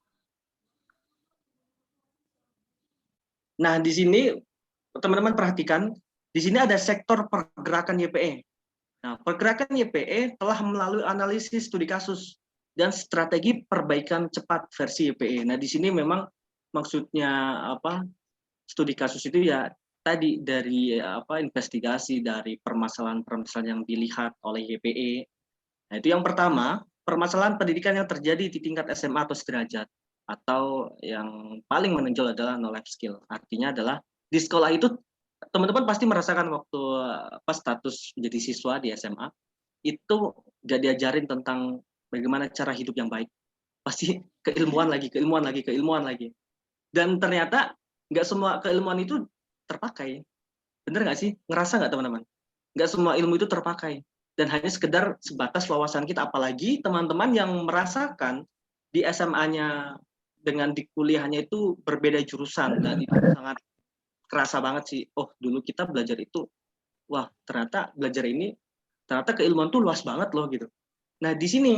Nah, di sini teman-teman perhatikan, di sini ada sektor pergerakan YPE. Nah, pergerakan YPE telah melalui analisis studi kasus dan strategi perbaikan cepat versi YPE. Nah, di sini memang maksudnya studi kasus itu ya tadi dari investigasi dari permasalahan-permasalahan yang dilihat oleh YPE. Nah, itu yang pertama, permasalahan pendidikan yang terjadi di tingkat SMA atau sederajat, atau yang paling menonjol adalah no life skill. Artinya adalah di sekolah itu teman-teman pasti merasakan waktu status menjadi siswa di SMA itu gak diajarin tentang bagaimana cara hidup yang baik. Pasti keilmuan lagi. Dan ternyata nggak semua keilmuan itu terpakai. Bener nggak sih? Ngerasa nggak teman-teman? Nggak semua ilmu itu terpakai. Dan hanya sekedar sebatas wawasan kita. Apalagi teman-teman yang merasakan di SMA-nya dengan di kuliahnya itu berbeda jurusan. Dan itu sangat kerasa banget sih. Oh, dulu kita belajar itu. Wah, ternyata belajar ini, ternyata keilmuan tuh luas banget loh gitu. Nah, di sini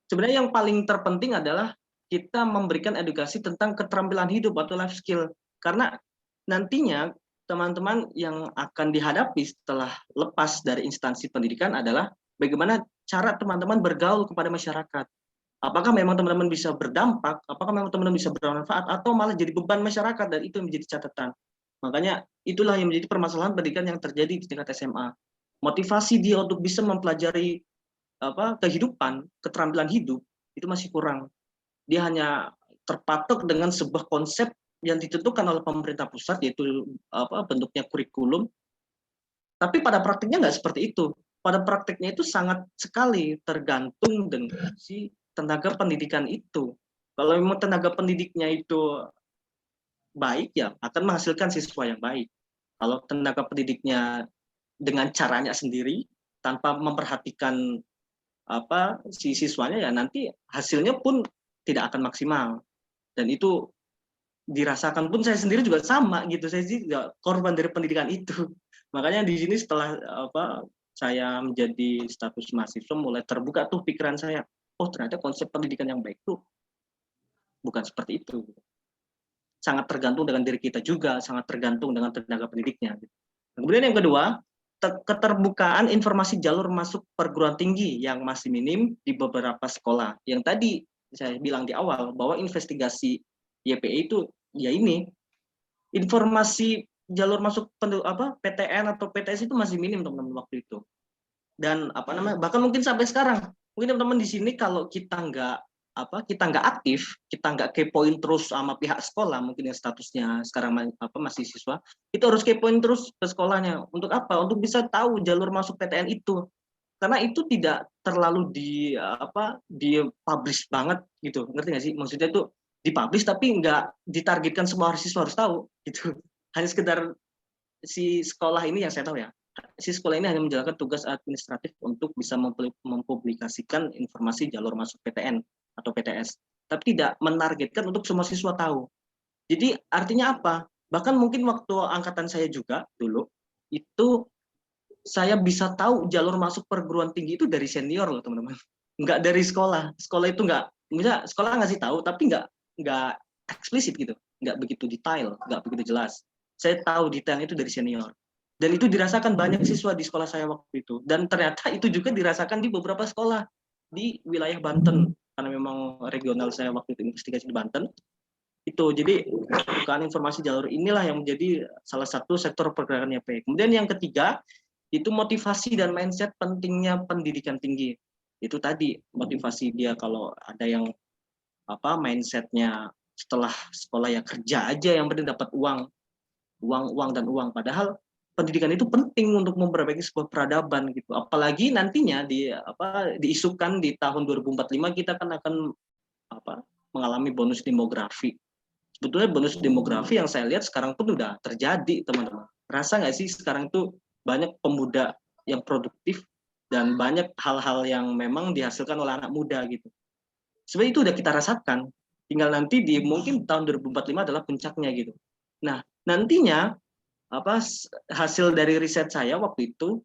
sebenarnya yang paling terpenting adalah kita memberikan edukasi tentang keterampilan hidup atau life skill. Karena nantinya teman-teman yang akan dihadapi setelah lepas dari instansi pendidikan adalah bagaimana cara teman-teman bergaul kepada masyarakat. Apakah memang teman-teman bisa berdampak, apakah memang teman-teman bisa bermanfaat, atau malah jadi beban masyarakat, dan itu menjadi catatan. Makanya itulah yang menjadi permasalahan pendidikan yang terjadi di tingkat SMA. Motivasi dia untuk bisa mempelajari kehidupan, keterampilan hidup, itu masih kurang. Dia hanya terpatok dengan sebuah konsep yang ditentukan oleh pemerintah pusat, yaitu bentuknya kurikulum. Tapi pada praktiknya nggak seperti itu. Pada praktiknya itu sangat sekali tergantung dengan si tenaga pendidikan itu. Kalau memang tenaga pendidiknya itu baik, ya akan menghasilkan siswa yang baik. Kalau tenaga pendidiknya dengan caranya sendiri, tanpa memperhatikan si siswanya, ya nanti hasilnya pun tidak akan maksimal. Dan itu dirasakan pun saya sendiri juga sama gitu. Saya juga korban dari pendidikan itu. Makanya di sini setelah saya menjadi status mahasiswa, mulai terbuka tuh pikiran saya. Oh, ternyata konsep pendidikan yang baik tuh bukan seperti itu. Sangat tergantung dengan diri kita juga, sangat tergantung dengan tenaga pendidiknya. Kemudian yang kedua, keterbukaan informasi jalur masuk perguruan tinggi yang masih minim di beberapa sekolah. Yang tadi saya bilang di awal bahwa investigasi YPE itu ya ini informasi jalur masuk PTN atau PTS itu masih minim teman-teman waktu itu. Dan bahkan mungkin sampai sekarang mungkin teman-teman di sini kalau kita nggak aktif, kita nggak kepoin terus sama pihak sekolah, mungkin yang statusnya sekarang masih siswa, itu harus kepoin terus ke sekolahnya. Untuk apa? Untuk bisa tahu jalur masuk PTN itu. Karena itu tidak terlalu di publish banget gitu. Ngerti nggak sih? Maksudnya itu dipublish tapi nggak ditargetkan semua siswa harus tahu gitu. Hanya sekedar si sekolah ini yang saya tahu ya, si sekolah ini hanya menjalankan tugas administratif untuk bisa mempublikasikan informasi jalur masuk PTN atau PTS, tapi tidak menargetkan untuk semua siswa tahu. Jadi artinya apa? Bahkan mungkin waktu angkatan saya juga dulu itu saya bisa tahu jalur masuk perguruan tinggi itu dari senior loh teman-teman, nggak dari sekolah. Sekolah itu nggak, misalnya sekolah ngasih tahu tapi nggak eksplisit gitu, nggak begitu detail, nggak begitu jelas. Saya tahu detailnya itu dari senior. Dan itu dirasakan banyak siswa di sekolah saya waktu itu. Dan ternyata itu juga dirasakan di beberapa sekolah di wilayah Banten. Karena memang regional saya waktu itu investigasi di Banten. Itu, jadi kebukaan informasi jalur inilah yang menjadi salah satu sektor pergerakan YPE. Kemudian yang ketiga, itu motivasi dan mindset pentingnya pendidikan tinggi. Itu tadi, motivasi dia kalau ada yang mindsetnya setelah sekolah ya kerja aja, yang penting dapat uang dan uang. Padahal pendidikan itu penting untuk memperbaiki sebuah peradaban gitu. Apalagi nantinya diisukan di tahun 2045 kita kan akan mengalami bonus demografi. Sebetulnya bonus demografi yang saya lihat sekarang pun udah terjadi, teman-teman. Rasa nggak sih sekarang itu banyak pemuda yang produktif dan banyak hal-hal yang memang dihasilkan oleh anak muda gitu. Sebenarnya itu udah kita rasakan. Tinggal nanti di mungkin tahun 2045 adalah puncaknya gitu. Nah, nantinya hasil dari riset saya waktu itu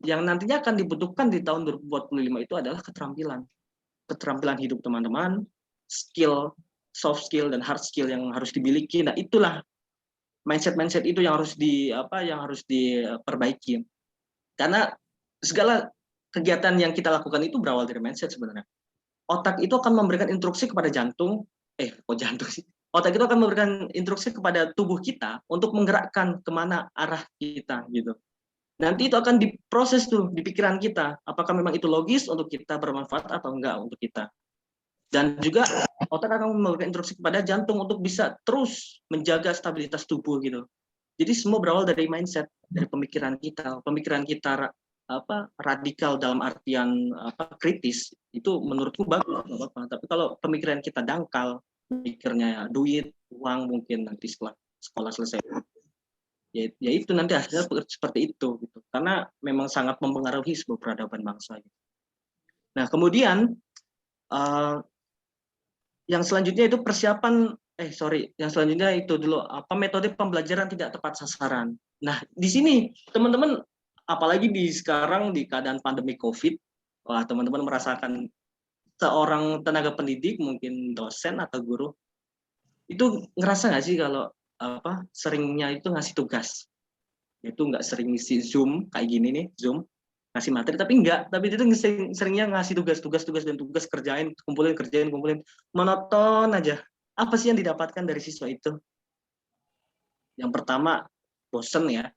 yang nantinya akan dibutuhkan di tahun 2045 itu adalah keterampilan hidup teman-teman, skill, soft skill dan hard skill yang harus dimiliki. Nah, itulah mindset itu yang harus diperbaiki. Karena segala kegiatan yang kita lakukan itu berawal dari mindset sebenarnya. Otak itu akan memberikan instruksi kepada jantung, otak itu akan memberikan instruksi kepada tubuh kita untuk menggerakkan kemana arah kita gitu. Nanti itu akan diproses tuh di pikiran kita, apakah memang itu logis untuk kita, bermanfaat atau enggak untuk kita. Dan juga otak akan memberikan instruksi kepada jantung untuk bisa terus menjaga stabilitas tubuh gitu. Jadi semua berawal dari mindset, dari pemikiran kita radikal dalam artian kritis itu menurutku bagus, tapi kalau pemikiran kita dangkal, mikirnya duit, uang, mungkin nanti setelah sekolah selesai ya itu nanti hasilnya seperti itu gitu. Karena memang sangat mempengaruhi sebuah peradaban bangsa gitu. Nah, kemudian yang selanjutnya itu yang selanjutnya itu dulu metode pembelajaran tidak tepat sasaran. Nah, di sini teman-teman, apalagi sekarang di keadaan pandemi COVID, wah teman-teman merasakan seorang tenaga pendidik, mungkin dosen atau guru, itu ngerasa nggak sih kalau seringnya itu ngasih tugas, itu nggak sering ngisi Zoom kayak gini nih, Zoom ngasih materi, tapi itu seringnya ngasih tugas dan tugas, kerjain, kumpulin, monoton aja. Apa sih yang didapatkan dari siswa itu? Yang pertama, bosen ya,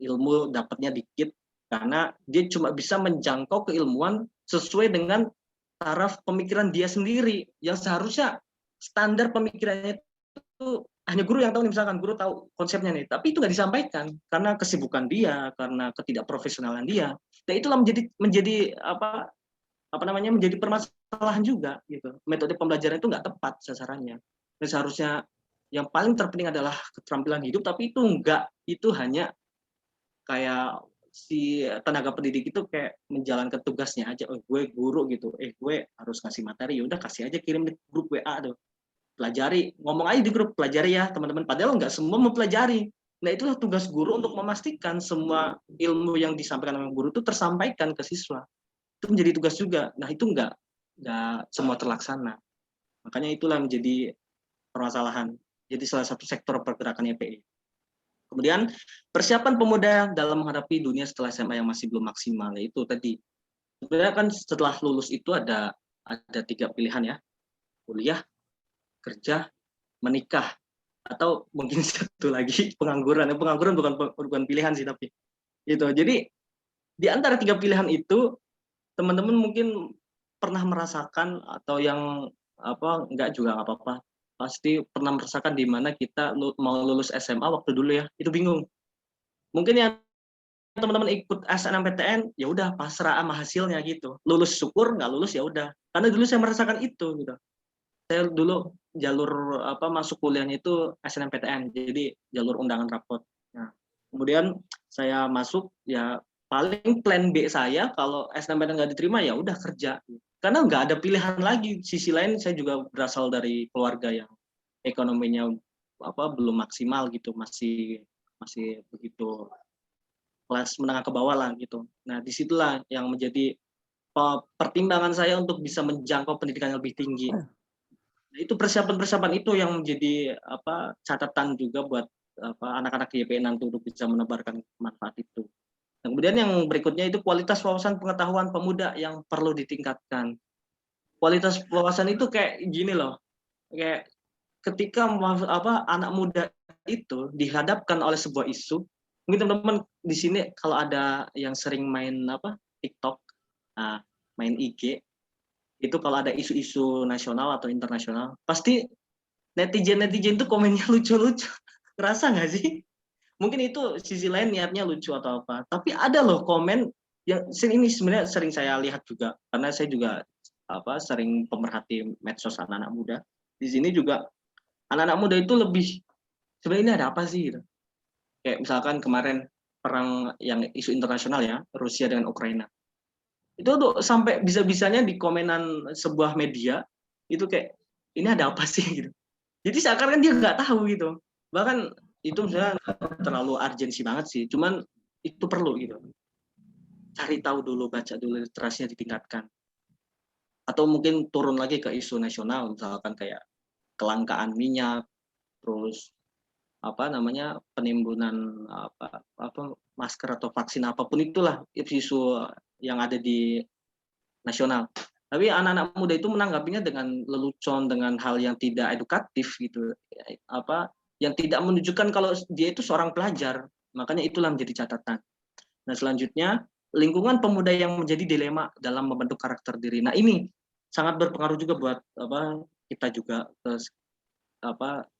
ilmu dapatnya dikit, karena dia cuma bisa menjangkau keilmuan sesuai dengan taraf pemikiran dia sendiri, yang seharusnya standar pemikirannya itu hanya guru yang tahu nih, misalkan guru tahu konsepnya nih, tapi itu nggak disampaikan karena kesibukan dia, karena ketidakprofesionalan dia. Dan itulah menjadi menjadi permasalahan juga gitu. Metode pembelajaran itu nggak tepat sasarannya. Dan seharusnya yang paling terpenting adalah keterampilan hidup, tapi itu enggak, itu hanya kayak si tenaga pendidik itu kayak menjalankan tugasnya aja. Gue guru gitu, gue harus ngasih materi, ya udah kasih aja, kirim di grup WA tuh, pelajari, ngomong aja di grup, pelajari ya teman-teman, padahal nggak semua mempelajari. Nah, itulah tugas guru untuk memastikan semua ilmu yang disampaikan oleh guru itu tersampaikan ke siswa. Itu menjadi tugas juga. Nah, itu nggak semua terlaksana. Makanya itulah menjadi permasalahan. Jadi salah satu sektor pergerakan YPE. Kemudian persiapan pemuda dalam menghadapi dunia setelah SMA yang masih belum maksimal, yaitu tadi. Sebenarnya kan setelah lulus itu ada 3 pilihan ya. Kuliah, kerja, menikah, atau mungkin satu lagi pengangguran. Pengangguran bukan pilihan sih, tapi itu. Jadi di antara 3 pilihan itu, teman-teman mungkin pernah merasakan, atau yang enggak juga nggak apa-apa, pasti pernah merasakan di mana kita mau lulus SMA waktu dulu ya, itu bingung. Mungkin yang teman-teman ikut SNMPTN, ya udah pasrah sama hasilnya gitu. Lulus syukur, nggak lulus ya udah. Karena dulu saya merasakan itu gitu. saya dulu jalur masuk kuliahnya itu SNMPTN, jadi jalur undangan rapot. Nah, kemudian saya masuk, ya paling plan B saya kalau SNMPTN nggak diterima ya udah kerja. Karena nggak ada pilihan lagi. Sisi lain saya juga berasal dari keluarga yang ekonominya belum maksimal gitu, masih begitu kelas menengah ke bawah lah gitu. Nah, disitulah yang menjadi pertimbangan saya untuk bisa menjangkau pendidikan yang lebih tinggi. Nah, itu persiapan-persiapan itu yang menjadi catatan juga buat anak-anak YP nanti untuk bisa menebarkan manfaat itu. Nah, kemudian yang berikutnya itu kualitas wawasan pengetahuan pemuda yang perlu ditingkatkan. Kualitas wawasan itu kayak gini loh, kayak ketika anak muda itu dihadapkan oleh sebuah isu, mungkin teman-teman di sini kalau ada yang sering main TikTok, main IG, itu kalau ada isu-isu nasional atau internasional, pasti netizen itu komennya lucu-lucu. Ngerasa nggak sih? Mungkin itu sisi lain niatnya lucu atau apa. Tapi ada loh komen yang ini sebenarnya sering saya lihat juga, karena saya juga sering pemerhati medsos anak-anak muda. Di sini juga anak-anak muda itu lebih, sebenarnya ini ada apa sih gitu. Kayak misalkan kemarin perang yang isu internasional ya, Rusia dengan Ukraina. Itu tuh sampai bisa-bisanya di komenan sebuah media itu kayak ini ada apa sih gitu. Jadi seakan-akan dia nggak tahu gitu. Bahkan itu misalnya terlalu urgensi banget sih, cuman itu perlu gitu. Cari tahu dulu, baca dulu, literasinya ditingkatkan. Atau mungkin turun lagi ke isu nasional, misalkan kayak kelangkaan minyak, terus penimbunan masker atau vaksin apapun itulah isu yang ada di nasional. Tapi anak-anak muda itu menanggapinya dengan lelucon, dengan hal yang tidak edukatif gitu, yang tidak menunjukkan kalau dia itu seorang pelajar. Makanya itulah menjadi catatan. Nah, selanjutnya lingkungan pemuda yang menjadi dilema dalam membentuk karakter diri. Nah, ini sangat berpengaruh juga buat kita juga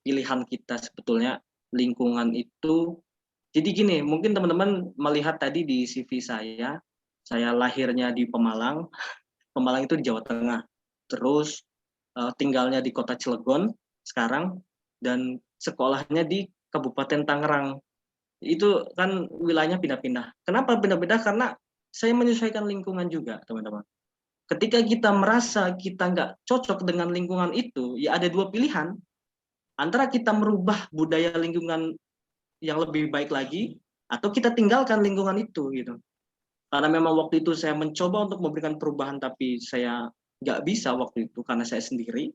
pilihan kita sebetulnya. Lingkungan itu, jadi gini, mungkin teman-teman melihat tadi di CV saya lahirnya di Pemalang itu di Jawa Tengah, terus tinggalnya di kota Cilegon sekarang, dan sekolahnya di Kabupaten Tangerang. Itu kan wilayahnya pindah-pindah. Kenapa pindah-pindah? Karena saya menyesuaikan lingkungan juga, teman-teman. Ketika kita merasa kita nggak cocok dengan lingkungan itu, ya ada dua pilihan. Antara kita merubah budaya lingkungan yang lebih baik lagi, atau kita tinggalkan lingkungan itu gitu. Karena memang waktu itu saya mencoba untuk memberikan perubahan, tapi saya nggak bisa waktu itu karena saya sendiri.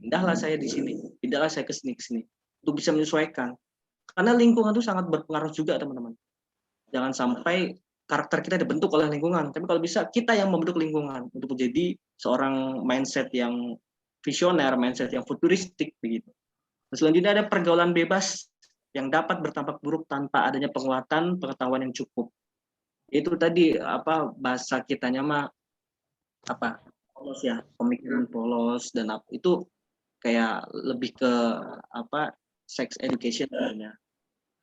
Pindahlah saya di sini, pindahlah saya ke sini untuk bisa menyesuaikan. Karena lingkungan itu sangat berpengaruh juga, teman-teman. Jangan sampai karakter kita dibentuk oleh lingkungan, tapi kalau bisa kita yang membentuk lingkungan untuk menjadi seorang mindset yang visioner, mindset yang futuristik begitu. Selanjutnya ada pergaulan bebas yang dapat berdampak buruk tanpa adanya penguatan pengetahuan yang cukup. Itu tadi bahasa kitanya mah polos ya, pemikiran polos, dan itu kayak lebih ke sex education sebenarnya.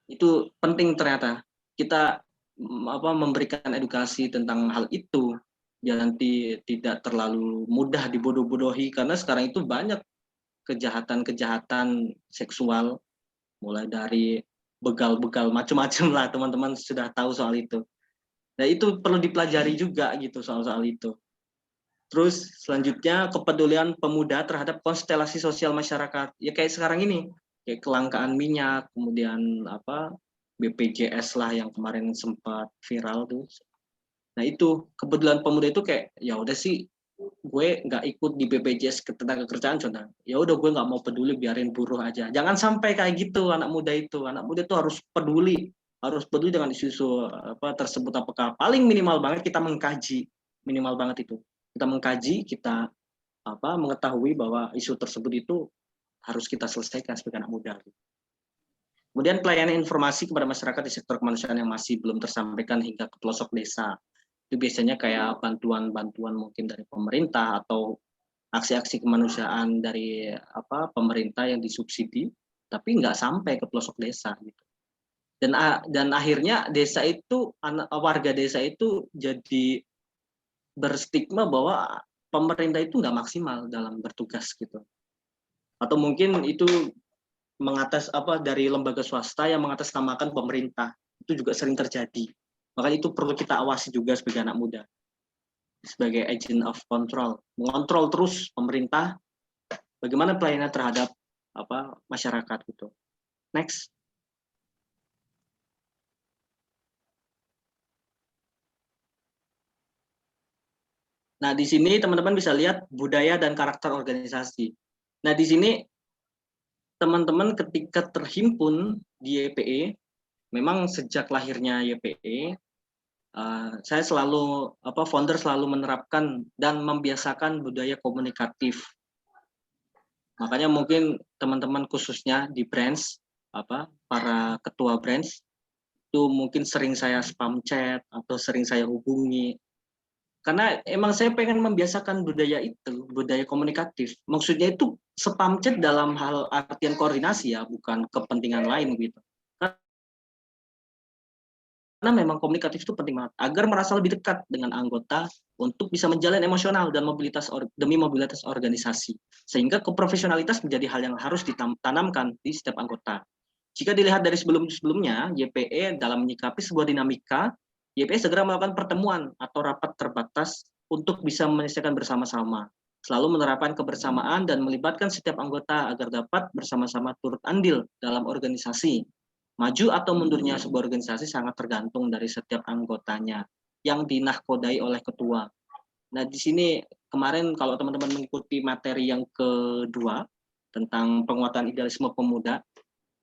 Itu penting ternyata kita memberikan edukasi tentang hal itu, jangan tidak terlalu mudah dibodoh-bodohi, karena sekarang itu banyak kejahatan seksual, mulai dari begal-begal macam-macam lah, teman-teman sudah tahu soal itu. Nah, itu perlu dipelajari juga gitu soal itu. Terus selanjutnya kepedulian pemuda terhadap konstelasi sosial masyarakat. Ya kayak sekarang ini, kayak kelangkaan minyak, kemudian BPJS lah yang kemarin sempat viral tuh. Nah, itu kepedulian pemuda itu kayak ya udah sih, gue nggak ikut di BPJS ketenagakerjaan contohnya, ya udah gue nggak mau peduli, biarin buruh aja. Jangan sampai kayak gitu anak muda itu harus peduli dengan isu-isu tersebut. Apakah paling minimal banget kita mengkaji, minimal banget itu kita mengkaji, kita mengetahui bahwa isu tersebut itu harus kita selesaikan sebagai anak muda. Kemudian pelayanan informasi kepada masyarakat di sektor kemanusiaan yang masih belum tersampaikan hingga ke pelosok desa. Itu biasanya kayak bantuan-bantuan mungkin dari pemerintah atau aksi-aksi kemanusiaan dari pemerintah yang disubsidi, tapi nggak sampai ke pelosok desa gitu. Dan akhirnya warga desa itu jadi berstigma bahwa pemerintah itu nggak maksimal dalam bertugas gitu. Atau mungkin itu dari lembaga swasta yang mengatasnamakan pemerintah. Itu juga sering terjadi. Makanya itu perlu kita awasi juga sebagai anak muda. Sebagai agent of control, mengontrol terus pemerintah bagaimana pelayanan terhadap masyarakat gitu. Next. Nah, di sini teman-teman bisa lihat budaya dan karakter organisasi. Nah, di sini teman-teman ketika terhimpun di YPE, memang sejak lahirnya YPE, saya selalu founder selalu menerapkan dan membiasakan budaya komunikatif. Makanya mungkin teman-teman khususnya di branch para ketua branch itu mungkin sering saya spam chat atau sering saya hubungi karena emang saya pengen membiasakan budaya itu, budaya komunikatif. Maksudnya itu spam chat dalam hal artian koordinasi ya, bukan kepentingan lain gitu. Karena memang komunikatif itu penting banget agar merasa lebih dekat dengan anggota untuk bisa menjalin emosional dan demi mobilitas organisasi, sehingga keprofesionalitas menjadi hal yang harus ditanamkan di setiap anggota. Jika dilihat dari sebelum-sebelumnya, YPE dalam menyikapi sebuah dinamika, YPE segera melakukan pertemuan atau rapat terbatas untuk bisa menyelesaikan bersama-sama, selalu menerapkan kebersamaan dan melibatkan setiap anggota agar dapat bersama-sama turut andil dalam organisasi. Maju atau mundurnya sebuah organisasi sangat tergantung dari setiap anggotanya yang dinahkodai oleh ketua. Nah, di sini kemarin kalau teman-teman mengikuti materi yang kedua tentang penguatan idealisme pemuda,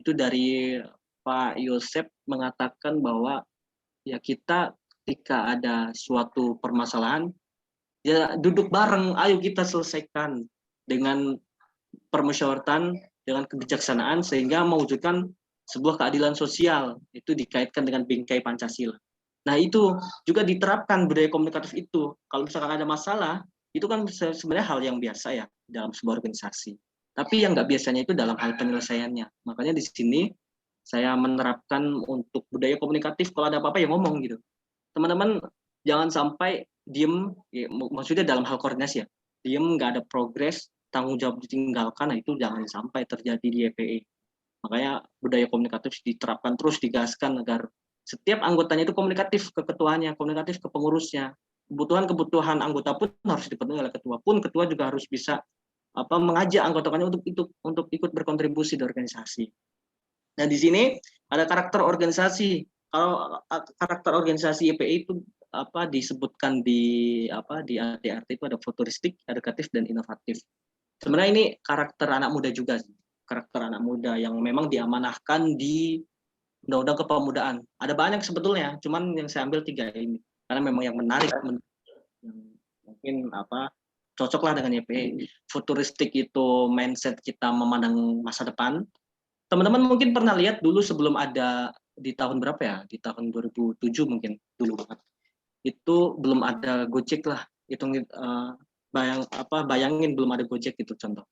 itu dari Pak Yosep mengatakan bahwa ya kita ketika ada suatu permasalahan, ya duduk bareng, ayo kita selesaikan dengan permusyawaratan, dengan kebijaksanaan sehingga mewujudkan sebuah keadilan sosial. Itu dikaitkan dengan bingkai Pancasila. Nah, itu juga diterapkan budaya komunikatif itu. Kalau misalkan ada masalah, itu kan sebenarnya hal yang biasa ya dalam sebuah organisasi. Tapi yang nggak biasanya itu dalam hal penyelesaiannya. Makanya di sini saya menerapkan untuk budaya komunikatif, kalau ada apa-apa ya ngomong gitu. Teman-teman jangan sampai diem, ya, maksudnya dalam hal koordinasi ya, diem nggak ada progres, tanggung jawab ditinggalkan, nah itu jangan sampai terjadi di YPE. Makanya budaya komunikatif diterapkan terus, digaskan agar setiap anggotanya itu komunikatif ke ketuanya, komunikatif ke pengurusnya. Kebutuhan anggota pun harus dipenuhi oleh ketua. Pun ketua juga harus bisa mengajak anggotanya untuk ikut berkontribusi di organisasi. Nah, di sini ada karakter organisasi. Kalau karakter organisasi YPE itu disebutkan di ADRT itu ada futuristik, edukatif, dan inovatif. Sebenarnya ini karakter anak muda juga sih. Karakter anak muda yang memang diamanahkan di Undang-Undang Kepemudaan. Ada banyak sebetulnya, cuman yang saya ambil 3 ini karena memang yang menarik, yang mungkin cocoklah dengan YPE. Futuristik itu mindset kita memandang masa depan. Teman-teman mungkin pernah lihat dulu sebelum ada di tahun berapa ya? Di tahun 2007 mungkin dulu banget. Itu belum ada Gojek lah. Bayangin belum ada Gojek gitu contoh.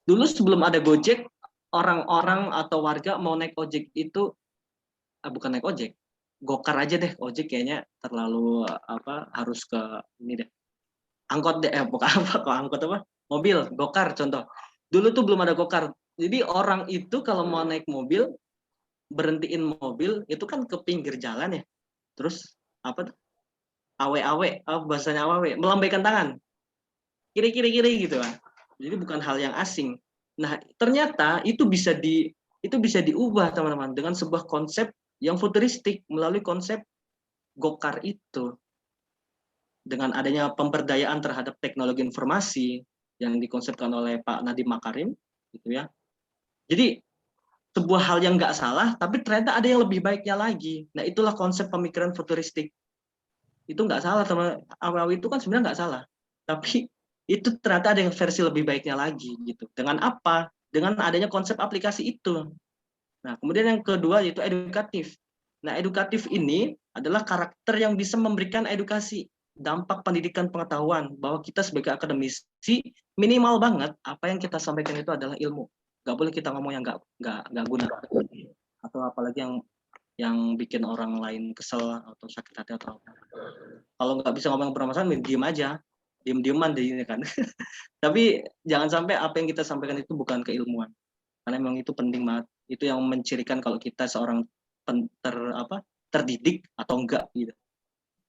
Dulu sebelum ada Gojek, orang-orang atau warga mau naik ojek itu bukan naik ojek, gokar aja deh. Ojek kayaknya terlalu harus ke ini deh. Angkot deh, bukan angkot mobil, gokar contoh. Dulu tuh belum ada gokar. Jadi orang itu kalau mau naik mobil, berhentiin mobil itu kan ke pinggir jalan ya. Terus awe-awe, bahasanya awe, melambaikan tangan. Kiri gitu kan. Jadi bukan hal yang asing. Nah, ternyata itu bisa diubah teman-teman dengan sebuah konsep yang futuristik melalui konsep gokar itu. Dengan adanya pemberdayaan terhadap teknologi informasi yang dikonsepkan oleh Pak Nadiem Makarim gitu ya. Jadi sebuah hal yang nggak salah, tapi ternyata ada yang lebih baiknya lagi. Nah, itulah konsep pemikiran futuristik. Itu nggak salah, teman. Awal itu kan sebenarnya nggak salah. Tapi itu ternyata ada yang versi lebih baiknya lagi gitu. Dengan apa? Dengan adanya konsep aplikasi itu. Nah, kemudian yang kedua yaitu edukatif. Nah, edukatif ini adalah karakter yang bisa memberikan edukasi, dampak pendidikan pengetahuan, bahwa kita sebagai akademisi minimal banget apa yang kita sampaikan itu adalah ilmu. Nggak boleh kita ngomong yang nggak guna. Atau apalagi yang bikin orang lain kesel atau sakit hati atau apa. Kalau nggak bisa ngomong yang bermasalah, diem aja diem-dieman di ini kan. Tapi jangan sampai apa yang kita sampaikan itu bukan keilmuan, karena memang itu penting banget. Itu yang mencirikan kalau kita seorang terdidik atau enggak gitu.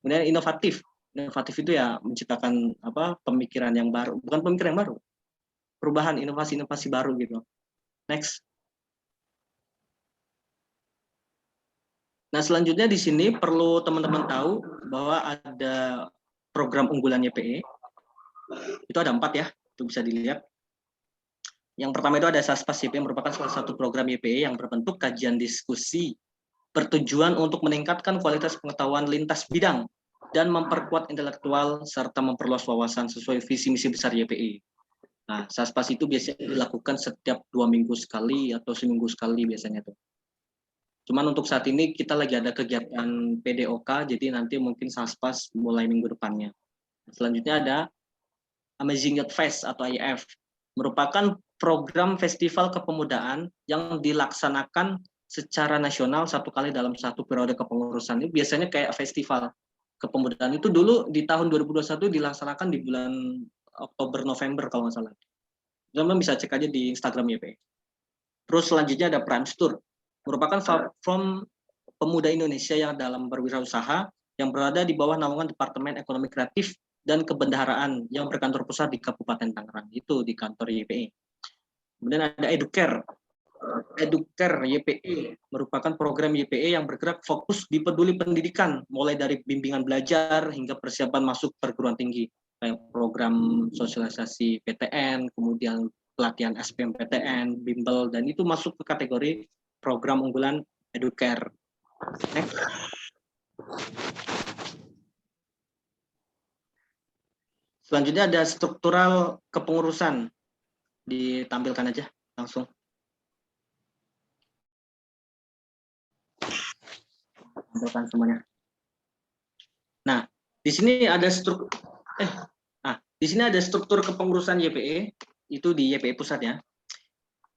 Kemudian inovatif itu ya menciptakan pemikiran yang baru, bukan pemikiran yang baru, perubahan, inovasi baru gitu. Next. Nah, selanjutnya di sini perlu teman-teman tahu bahwa ada program unggulan YPE. Itu ada 4 ya, itu bisa dilihat. Yang pertama itu ada Saspas YPE, merupakan salah satu program YPE yang berbentuk kajian diskusi bertujuan untuk meningkatkan kualitas pengetahuan lintas bidang dan memperkuat intelektual serta memperluas wawasan sesuai visi misi besar YPE. Nah, Saspas itu biasanya dilakukan setiap 2 minggu sekali atau seminggu sekali biasanya tuh. Cuman untuk saat ini kita lagi ada kegiatan PDOK, jadi nanti mungkin Saspas mulai minggu depannya. Selanjutnya ada Amazing Youth Fest atau IF, merupakan program festival kepemudaan yang dilaksanakan secara nasional 1 kali dalam 1 periode kepengurusan. Ini biasanya kayak festival kepemudaan. Itu dulu di tahun 2021 dilaksanakan di bulan Oktober November kalau nggak salah. Teman-teman bisa cek aja di Instagram YP. Terus selanjutnya ada Prime Tour, merupakan platform pemuda Indonesia yang dalam berwirausaha yang berada di bawah naungan Departemen Ekonomi Kreatif dan Kebendaharaan yang berkantor pusat di Kabupaten Tangerang, itu di kantor YPE. Kemudian ada Educare YPE, merupakan program YPE yang bergerak fokus di peduli pendidikan, mulai dari bimbingan belajar hingga persiapan masuk perguruan tinggi, kayak program sosialisasi PTN, kemudian pelatihan SBMPTN, bimbel, dan itu masuk ke kategori program unggulan Educare. Next. Selanjutnya ada struktural kepengurusan. Ditampilkan aja langsung. Tampilkan semuanya. Nah, di sini ada struktur kepengurusan YPE, itu di YPE pusat ya.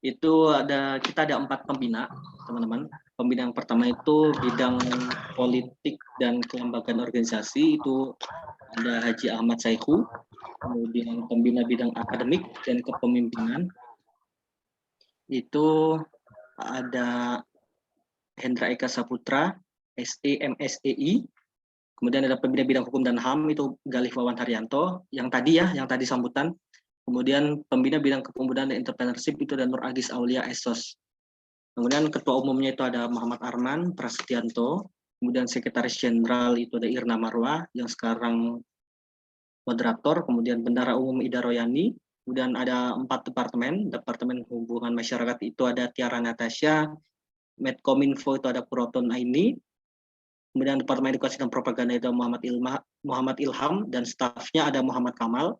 Itu kita ada 4 pembina, teman-teman. Pembina yang pertama itu bidang politik dan kelembagaan organisasi, itu ada Haji Ahmad Saihu. Kemudian pembina bidang akademik dan kepemimpinan itu ada Hendra Eka Saputra, SE MSEI. Kemudian ada pembina bidang hukum dan HAM, itu Galih Wawan Haryanto, yang tadi sambutan. Kemudian pembina bidang kepemudaan dan entrepreneurship itu ada Nur Agis Aulia Esos. Kemudian ketua umumnya itu ada Muhammad Arman Prasetyanto. Kemudian sekretaris jenderal itu ada Irna Marwa yang sekarang moderator. Kemudian bendara umum Ida Royani. Kemudian ada 4 departemen hubungan masyarakat itu ada Tiara Natasha. Medkominfo itu ada Puroton Aini. Kemudian departemen edukasi dan propaganda itu Muhammad Ilham dan stafnya ada Muhammad Kamal.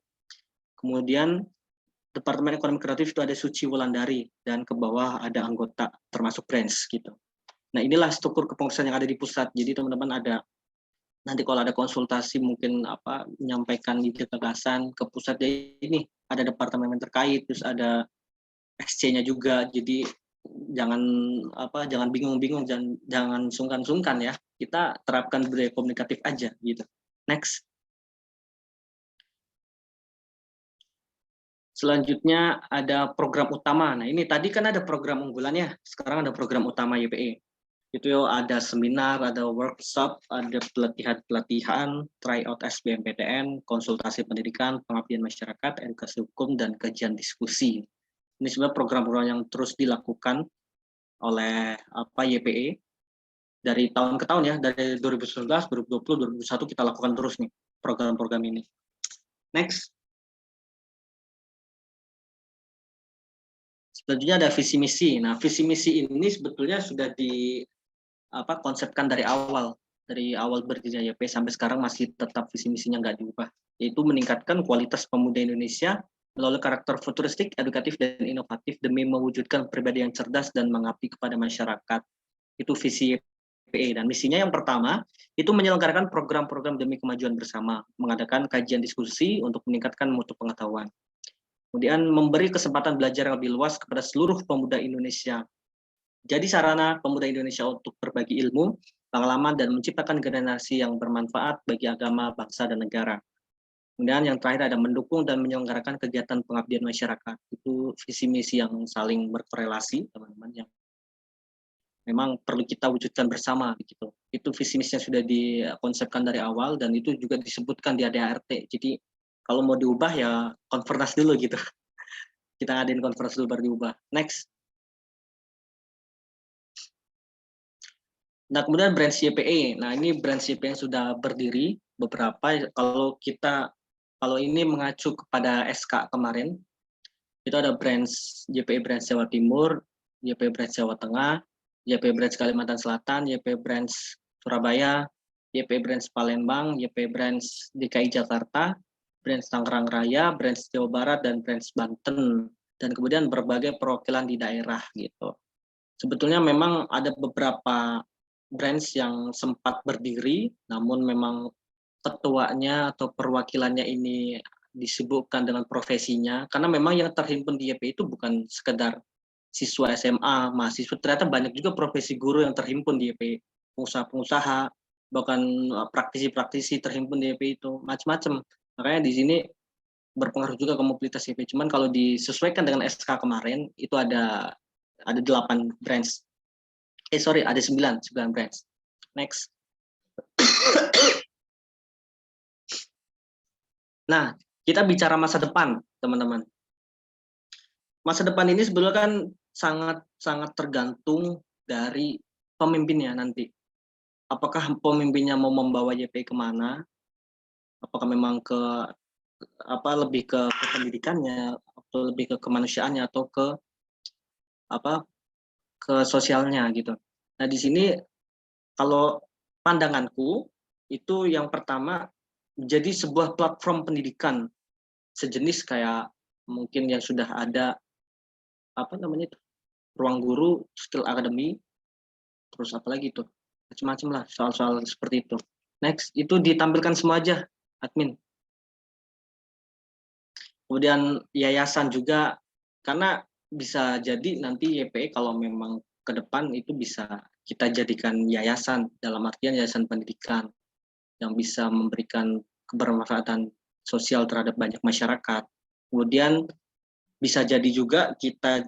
Kemudian Departemen Ekonomi Kreatif itu ada Suci Wulandari, dan ke bawah ada anggota termasuk branch gitu. Nah, inilah struktur kepengurusan yang ada di pusat. Jadi teman-teman nanti kalau ada konsultasi mungkin menyampaikan ide gagasan ke pusat, jadi ini ada departemen terkait, terus ada SC-nya juga. Jadi jangan bingung-bingung, jangan sungkan-sungkan ya. Kita terapkan budaya komunikatif aja gitu. Next. Selanjutnya ada program utama. Nah, ini tadi kan ada program unggulannya, sekarang ada program utama YPE. Itu ada seminar, ada workshop, ada pelatihan, tryout SBMPTN, konsultasi pendidikan, pengabdian masyarakat, edukasi hukum, dan kajian diskusi. Ini sebenarnya program-program yang terus dilakukan oleh YPE dari tahun ke tahun ya, dari 2019, 2020, 2021 kita lakukan terus nih program-program ini. Next. Selanjutnya ada visi misi. Nah, visi misi ini sebetulnya sudah konsepkan dari awal berdirinya YP sampai sekarang masih tetap visi misinya nggak diubah, yaitu meningkatkan kualitas pemuda Indonesia melalui karakter futuristik, edukatif, dan inovatif demi mewujudkan pribadi yang cerdas dan mengabdi kepada masyarakat. Itu visi YPE. Dan misinya yang pertama itu menyelenggarakan program-program demi kemajuan bersama, mengadakan kajian diskusi untuk meningkatkan mutu pengetahuan. Kemudian memberi kesempatan belajar yang lebih luas kepada seluruh pemuda Indonesia. Jadi sarana pemuda Indonesia untuk berbagi ilmu, pengalaman, dan menciptakan generasi yang bermanfaat bagi agama, bangsa, dan negara. Kemudian yang terakhir ada mendukung dan menyelenggarakan kegiatan pengabdian masyarakat. Itu visi misi yang saling berkorelasi, teman-teman, yang memang perlu kita wujudkan bersama gitu. Itu visi misi yang sudah dikonsepkan dari awal dan itu juga disebutkan di ADART. Jadi kalau mau diubah ya konfirmasi dulu gitu. Kita ngadain konferensi dulu baru diubah. Next. Nah, kemudian branch YPE. Nah, ini branch YPE yang sudah berdiri beberapa. Kalau ini mengacu kepada SK kemarin, itu ada branch YPE branch Jawa Timur, YPE branch Jawa Tengah, YPE branch Kalimantan Selatan, YPE branch Surabaya, YPE branch Palembang, YPE branch DKI Jakarta, branch Tangerang Raya, branch Jawa Barat, dan branch Banten. Dan kemudian berbagai perwakilan di daerah gitu. Sebetulnya memang ada beberapa branch yang sempat berdiri, namun memang ketuanya atau perwakilannya ini disebutkan dengan profesinya, karena memang yang terhimpun di YP itu bukan sekedar siswa SMA, mahasiswa, ternyata banyak juga profesi guru yang terhimpun di YP, pengusaha-pengusaha, bahkan praktisi-praktisi terhimpun di YP itu, macam-macam. Makanya di sini berpengaruh juga ke mobilitas YP. Cuman kalau disesuaikan dengan SK kemarin, itu ada 8 branch. Ada 9 branch. Next. Nah, kita bicara masa depan, teman-teman. Masa depan ini sebetulnya kan sangat tergantung dari pemimpinnya nanti. Apakah pemimpinnya mau membawa YPI kemana? Apakah memang lebih ke pendidikannya, atau lebih ke kemanusiaannya, atau ke sosialnya gitu. Nah, di sini kalau pandanganku itu yang pertama jadi sebuah platform pendidikan sejenis kayak mungkin yang sudah ada ruang guru, skill academy, terus apa lagi itu macam-macam lah soal-soal seperti itu. Next, itu ditampilkan semua aja admin. Kemudian yayasan juga, karena bisa jadi nanti YPE kalau memang ke depan itu bisa kita jadikan yayasan, dalam artian yayasan pendidikan yang bisa memberikan kebermanfaatan sosial terhadap banyak masyarakat. Kemudian bisa jadi juga kita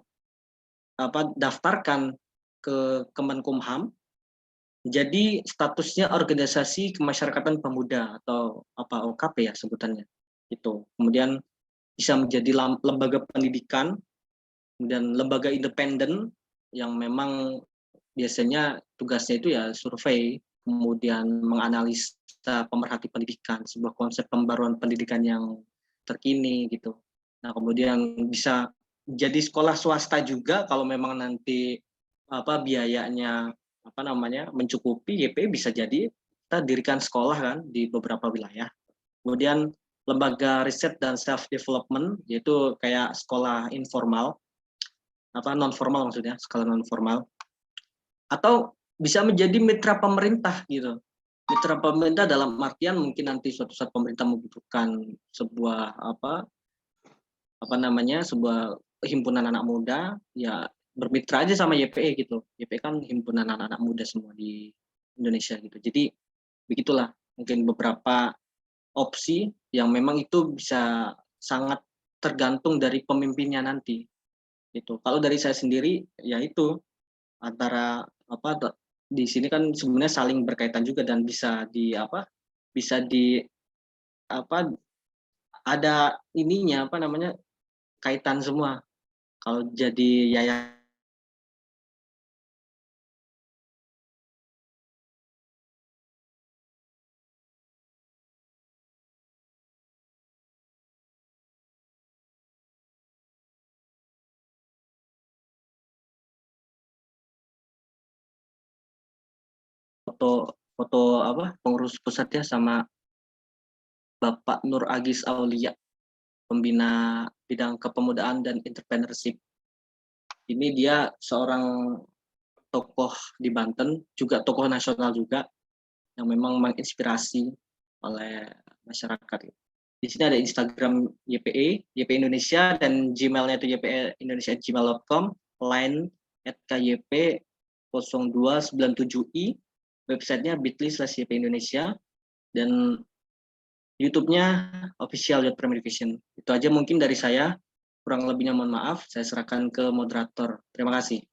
daftarkan ke Kemenkumham jadi statusnya organisasi kemasyarakatan pemuda atau OKP ya sebutannya. Itu. Kemudian bisa menjadi lembaga pendidikan, kemudian lembaga independen yang memang biasanya tugasnya itu ya survei, kemudian menganalisa pemerhati pendidikan, sebuah konsep pembaruan pendidikan yang terkini gitu. Nah, kemudian bisa jadi sekolah swasta juga kalau memang nanti biayanya mencukupi, YPE bisa jadi kita dirikan sekolah kan di beberapa wilayah. Kemudian lembaga riset dan self development yaitu kayak sekolah informal, non formal maksudnya, sekolah non formal. Atau bisa menjadi mitra pemerintah gitu. Mitra pemerintah dalam artian mungkin nanti suatu saat pemerintah membutuhkan sebuah sebuah himpunan anak muda, ya bermitra aja sama YPE gitu. YPE kan himpunan anak-anak muda semua di Indonesia gitu. Jadi begitulah mungkin beberapa opsi yang memang itu bisa sangat tergantung dari pemimpinnya nanti. Gitu. Kalau dari saya sendiri ya itu antara di sini kan sebenarnya saling berkaitan juga dan bisa ada ininya kaitan semua. Kalau jadi yayasan foto pengurus pusatnya sama Bapak Nur Agis Aulia, pembina bidang kepemudaan dan entrepreneurship. Ini dia seorang tokoh di Banten, juga tokoh nasional juga, yang memang menginspirasi oleh masyarakat. Di sini ada Instagram YPE Indonesia, dan Gmailnya itu ypeindonesia@gmail.com, line @kyp0297i, websitenya bit.ly/YPE Indonesia, dan YouTube-nya official Youth Primary Vision. Itu aja mungkin dari saya. Kurang lebihnya mohon maaf. Saya serahkan ke moderator. Terima kasih.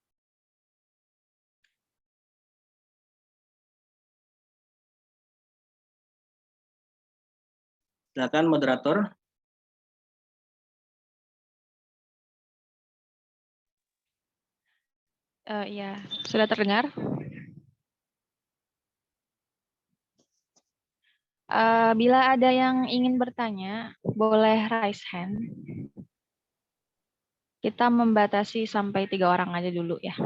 Silakan moderator. Ya, sudah terdengar? Bila ada yang ingin bertanya, boleh raise hand. Kita membatasi sampai 3 orang aja dulu ya.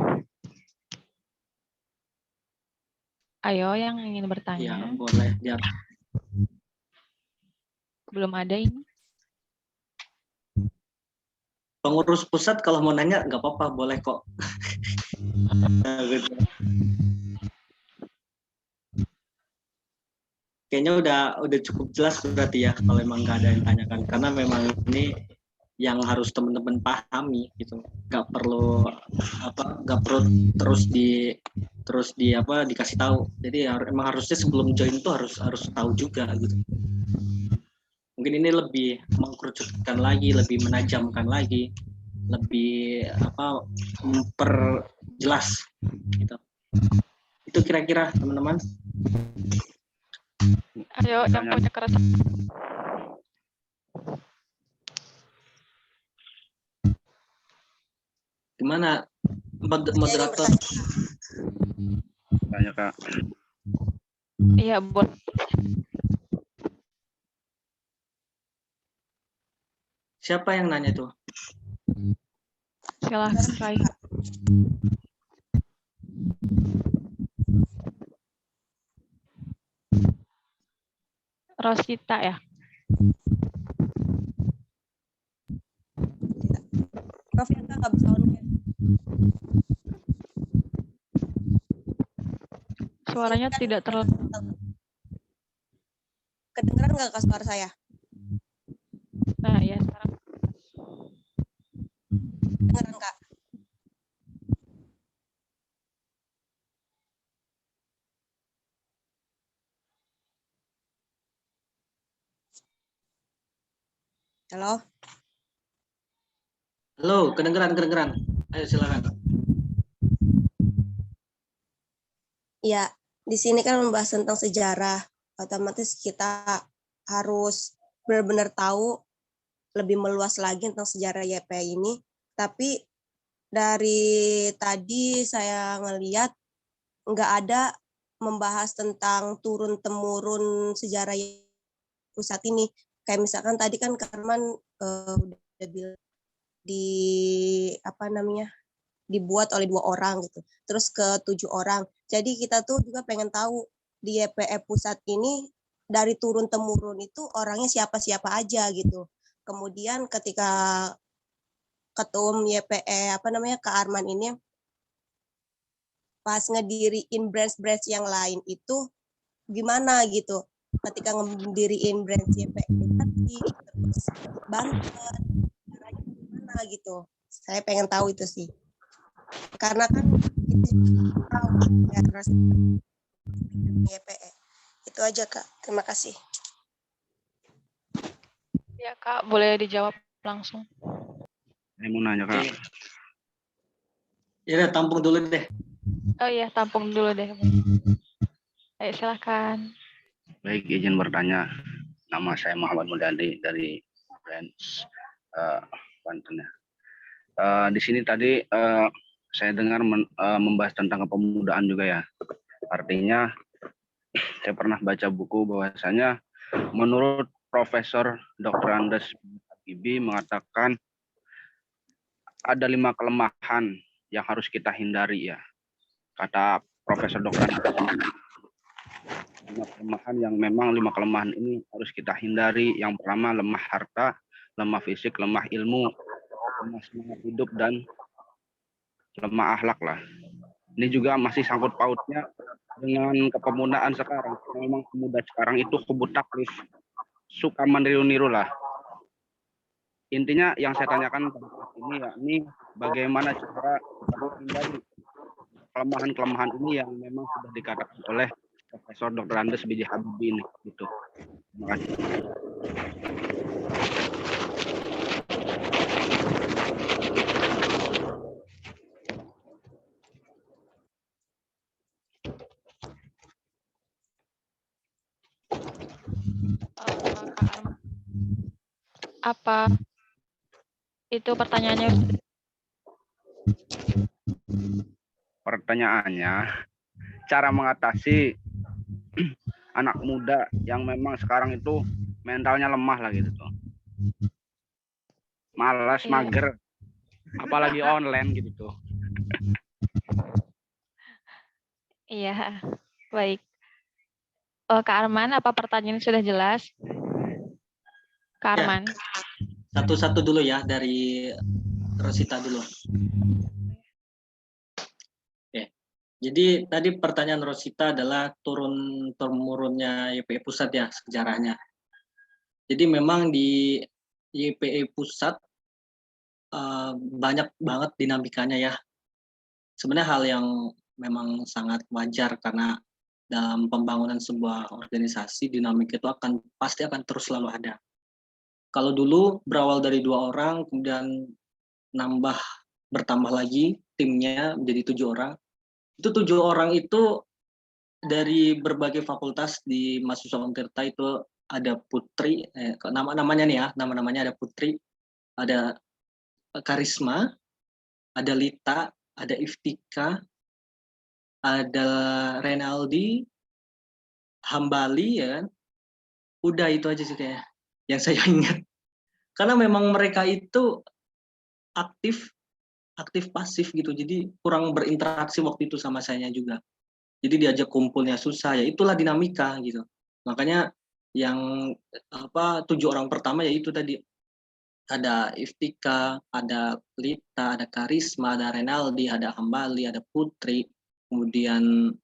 Ayo yang ingin Ya, bertanya. boleh. Ya. Belum ada ini. Pengurus pusat kalau mau nanya nggak apa-apa, boleh kok. Nah, gitu. Kayaknya udah cukup jelas berarti ya kalau emang nggak ada yang tanyakan, karena memang ini yang harus teman-teman pahami gitu, nggak perlu terus dikasih tahu. Jadi emang harusnya sebelum join tuh harus tahu juga gitu. Mungkin ini lebih mengkerucutkan lagi, lebih menajamkan lagi, lebih memperjelas gitu. Itu kira-kira teman-teman. Ayo yang punya keresahan. Gimana moderator? Tanya Kak. Iya, boleh. Siapa yang nanya tuh? Silahkan Rai. Rosita ya. Maaf ya Kak, nggak bisa on-cam. Suaranya Kan tidak terlalu. kedengeran nggak Kak suara saya? Nah, ya sekarang. Kedengeran Kak? Halo? Halo, kedengeran. Ayo silakan. Ya, di sini kan membahas tentang sejarah. Otomatis kita harus benar-benar tahu lebih meluas lagi tentang sejarah YPI ini. Tapi dari tadi saya ngelihat nggak ada membahas tentang turun-temurun sejarah pusat ini. Kayak misalkan tadi kan Karman udah bilang dibuat oleh 2 orang gitu, terus ke 7 orang. Jadi kita tuh juga pengen tahu di YPE pusat ini dari turun temurun itu orangnya siapa aja gitu. Kemudian ketika ketum YPE Kak Arman ini pas ngediriin branch yang lain itu gimana gitu. Ketika ngediriin branch YPE tadi terus Banten caranya gimana gitu. Saya pengen tahu itu sih. Karena kan kita tahu ya YPE. Itu aja Kak. Terima kasih. Ya Kak, boleh dijawab langsung. Saya mau nanya Kak. Ya udah, tampung dulu deh. Oh iya, tampung dulu deh. Ayo silakan. Baik, izin bertanya. Nama saya Muhammad Mudadi dari Branch Banten ya. Di sini tadi saya dengar membahas tentang kepemudaan juga ya. Artinya saya pernah baca buku bahwasanya menurut Profesor Dr. Andes Habibie mengatakan ada 5 kelemahan yang harus kita hindari ya. Kata Profesor Dr. Andes, 5 kelemahan yang memang 5 kelemahan ini harus kita hindari. Yang pertama lemah harta, lemah fisik, lemah ilmu, lemah semangat hidup, dan lemah akhlak lah. Ini juga masih sangkut pautnya dengan kepemudaan sekarang. Memang pemuda sekarang itu kebut taklif, suka meniru-niru lah. Intinya yang saya tanyakan pada saat ini yakni bagaimana cara menghindari kelemahan-kelemahan ini yang memang sudah dikatakan oleh Profesor Dr. Andes B.J. Habibie ini gitu. Terima kasih. Kak Arman, apa itu pertanyaannya? Pertanyaannya, cara mengatasi anak muda yang memang sekarang itu mentalnya lemah lah gitu tuh. Malas, Iya. mager, apalagi online gitu tuh. Iya, baik. Kak Arman, apa pertanyaan sudah jelas? Kak Ya. Arman. Satu-satu dulu ya, dari Rosita dulu. Oke. Jadi tadi pertanyaan Rosita adalah turun-temurunnya YPE Pusat ya, sejarahnya. Jadi memang di YPE Pusat banyak banget dinamikanya ya. Sebenarnya hal yang memang sangat wajar karena dalam pembangunan sebuah organisasi dinamika itu pasti akan terus selalu ada. Kalau dulu berawal dari 2 orang, kemudian bertambah lagi timnya menjadi 7 orang. Itu 7 orang itu dari berbagai fakultas di Mahasiswa Untirta itu ada Putri, namanya nih ya, nama-namanya ada Putri, ada Karisma, ada Lita, ada Iftika, ada Renaldi, Hambali ya kan. Udah itu aja sih kayaknya yang saya ingat. Karena memang mereka itu aktif pasif gitu. Jadi kurang berinteraksi waktu itu sama saya juga. Jadi diajak kumpulnya susah ya, itulah dinamika gitu. Makanya yang 7 orang pertama ya itu tadi, ada Iftika, ada Lita, ada Karisma, ada Renaldi, ada Hambali, ada Putri, kemudian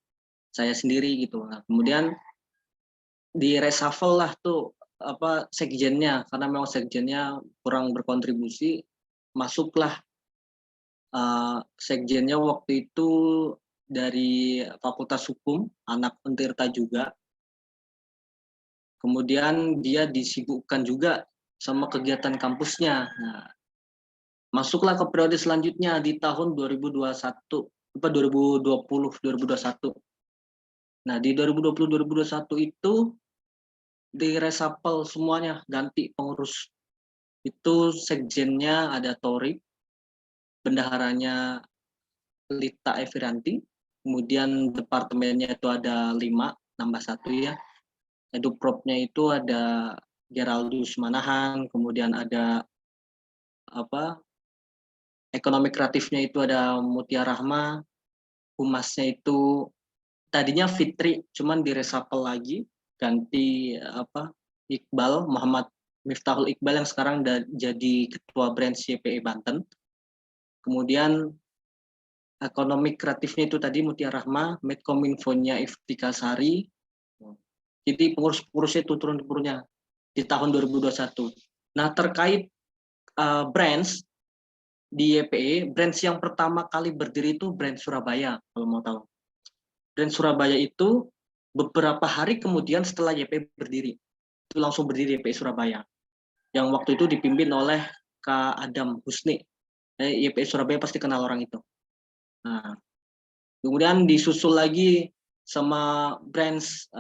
saya sendiri gitu. Nah, kemudian di reshuffle lah tuh sekjennya, karena memang sekjennya kurang berkontribusi, masuklah sekjennya waktu itu dari Fakultas Hukum, anak Untirta juga. Kemudian dia disibukkan juga sama kegiatan kampusnya. Nah, masuklah ke periode selanjutnya di tahun 2021, 2021. Nah, di 2020-2021 itu di reshuffle semuanya, ganti pengurus. Itu sekjennya ada Tori, bendaharanya Lita Eviranti, kemudian departemennya itu ada 5, nambah 1 ya. Edupropnya itu ada Geraldus Manahan, kemudian ada ekonomi kreatifnya itu ada Mutia Rahma, humasnya itu tadinya Fitri, cuman diresapel lagi, ganti Iqbal, Muhammad Miftahul Iqbal yang sekarang jadi ketua branch YPE Banten. Kemudian ekonomi kreatifnya itu tadi Mutia Rahma, Medkominfo-nya Iftika Sari. Jadi pengurus-pengurusnya itu turun-turunnya di tahun 2021. Nah, terkait branch di YPE, branch yang pertama kali berdiri itu branch Surabaya, kalau mau tahu. Branch Surabaya itu beberapa hari kemudian setelah YPE berdiri, itu langsung berdiri YPE Surabaya. Yang waktu itu dipimpin oleh Kak Adam Husni. YPE Surabaya pasti kenal orang itu. Nah, kemudian disusul lagi sama branch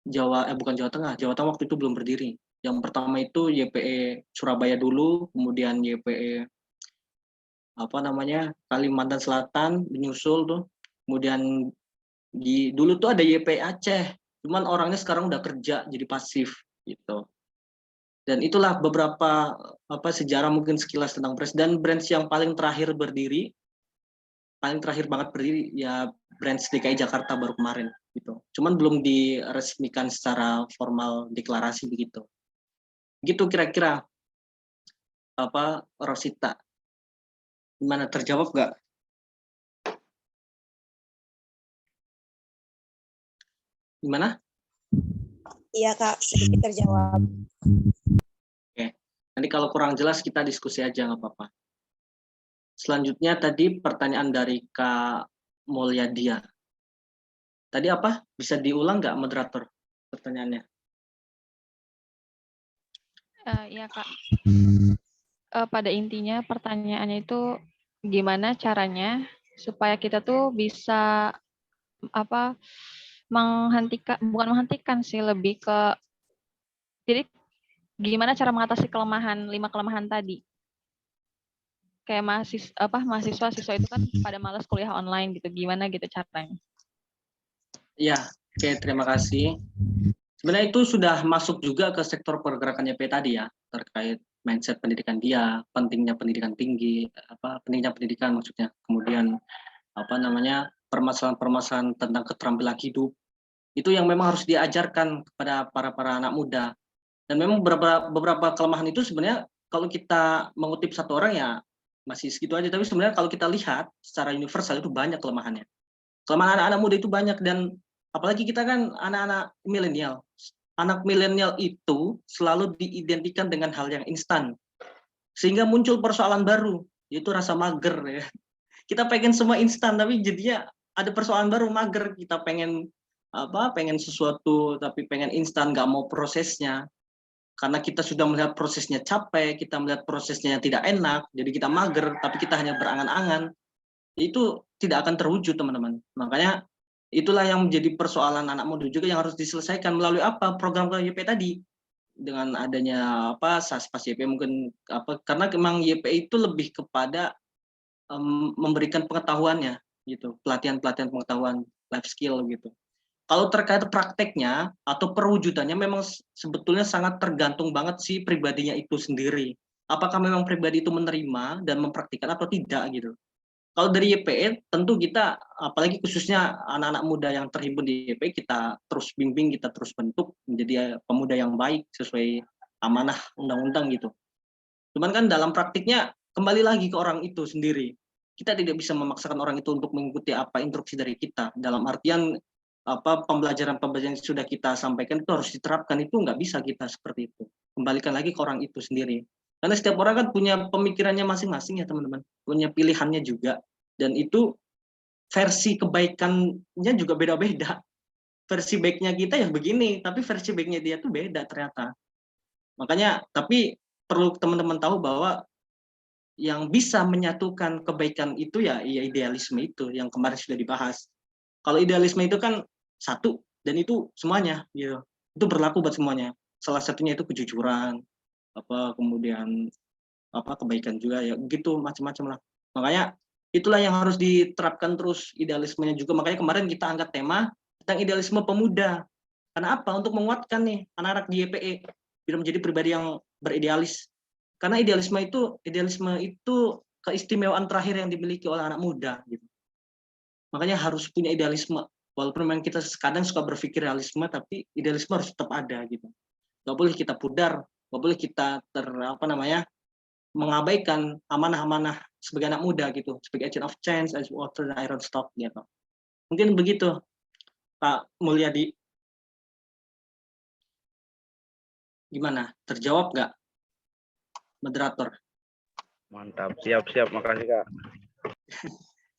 bukan Jawa Tengah. Jawa Tengah waktu itu belum berdiri. Yang pertama itu YPE Surabaya dulu, kemudian YPE Kalimantan Selatan menyusul tuh. Kemudian dulu tuh ada YPE Aceh, cuman orangnya sekarang udah kerja jadi pasif gitu. Dan itulah beberapa sejarah mungkin sekilas tentang branch. Dan branch yang paling terakhir banget berdiri ya branch DKI Jakarta baru kemarin gitu. Cuman belum diresmikan secara formal deklarasi begitu. Gitu kira-kira Rosita. Gimana, terjawab nggak? Gimana? Iya Kak, sedikit terjawab. Oke. Nanti kalau kurang jelas kita diskusi aja nggak apa-apa. Selanjutnya tadi pertanyaan dari Kak Mulyadia. Tadi apa? Bisa diulang nggak moderator pertanyaannya? Iya Kak. Pada intinya pertanyaannya itu gimana caranya supaya kita tuh bisa apa bukan menghentikan sih, lebih ke jadi gimana cara mengatasi 5 kelemahan tadi. Kayak mahasiswa siswa itu kan pada malas kuliah online gitu. Gimana gitu caranya? Iya, oke, terima kasih. Sebenarnya itu sudah masuk juga ke sektor pergerakan YP tadi ya, terkait mindset pendidikan dia, pentingnya pendidikan tinggi, pentingnya pendidikan maksudnya. Kemudian permasalahan-permasalahan tentang keterampilan hidup. Itu yang memang harus diajarkan kepada para anak muda. Dan memang beberapa kelemahan itu sebenarnya kalau kita mengutip satu orang ya masih segitu aja, tapi sebenarnya kalau kita lihat secara universal itu banyak kelemahannya. Kelemahan anak-anak muda itu banyak, dan apalagi kita kan anak-anak milenial. Anak milenial itu selalu diidentikan dengan hal yang instan. Sehingga muncul persoalan baru, yaitu rasa mager ya. Kita pengen semua instan, tapi jadinya ada persoalan baru, mager. Kita pengen sesuatu tapi pengen instan, nggak mau prosesnya. Karena kita sudah melihat prosesnya capek, kita melihat prosesnya tidak enak, jadi kita mager, tapi kita hanya berangan-angan. Itu tidak akan terwujud, teman-teman. Makanya itulah yang menjadi persoalan anak muda juga yang harus diselesaikan melalui program YP tadi, dengan adanya Saspas YP mungkin karena memang YP itu lebih kepada memberikan pengetahuannya gitu, pelatihan pengetahuan, life skill gitu. Kalau terkait prakteknya atau perwujudannya memang sebetulnya sangat tergantung banget si pribadinya itu sendiri. Apakah memang pribadi itu menerima dan mempraktikkan atau tidak gitu. Kalau dari YPE tentu kita, apalagi khususnya anak-anak muda yang terhimpun di YPE, kita terus bimbing, kita terus bentuk menjadi pemuda yang baik sesuai amanah undang-undang gitu. Cuman kan dalam praktiknya kembali lagi ke orang itu sendiri. Kita tidak bisa memaksakan orang itu untuk mengikuti apa instruksi dari kita. Dalam artian pembelajaran yang sudah kita sampaikan itu harus diterapkan, itu nggak bisa kita seperti itu. Kembalikan lagi ke orang itu sendiri. Karena setiap orang kan punya pemikirannya masing-masing ya teman-teman, punya pilihannya juga, dan itu versi kebaikannya juga beda-beda. Versi baiknya kita ya begini, tapi versi baiknya dia tuh beda ternyata. Makanya, tapi perlu teman-teman tahu bahwa yang bisa menyatukan kebaikan itu ya idealisme itu yang kemarin sudah dibahas. Kalau idealisme itu kan satu dan itu semuanya gitu. Itu berlaku buat semuanya. Salah satunya itu kejujuran, kemudian kebaikan juga ya, gitu macam-macam lah. Makanya itulah yang harus diterapkan terus idealismenya juga. Makanya kemarin kita angkat tema tentang idealisme pemuda. Karena apa? Untuk menguatkan nih anak-anak di YPE biar menjadi pribadi yang beridealis. Karena idealisme itu keistimewaan terakhir yang dimiliki oleh anak muda gitu. Makanya harus punya idealisme. Walaupun memang kita kadang suka berpikir realisme, tapi idealisme harus tetap ada gitu. Gak boleh kita pudar, gak boleh kita mengabaikan amanah-amanah sebagai anak muda gitu, sebagai agent of change, as water and iron stock gitu. Mungkin begitu, Pak Mulyadi. Gimana? Terjawab nggak, moderator? Mantap, siap, makasih Kak.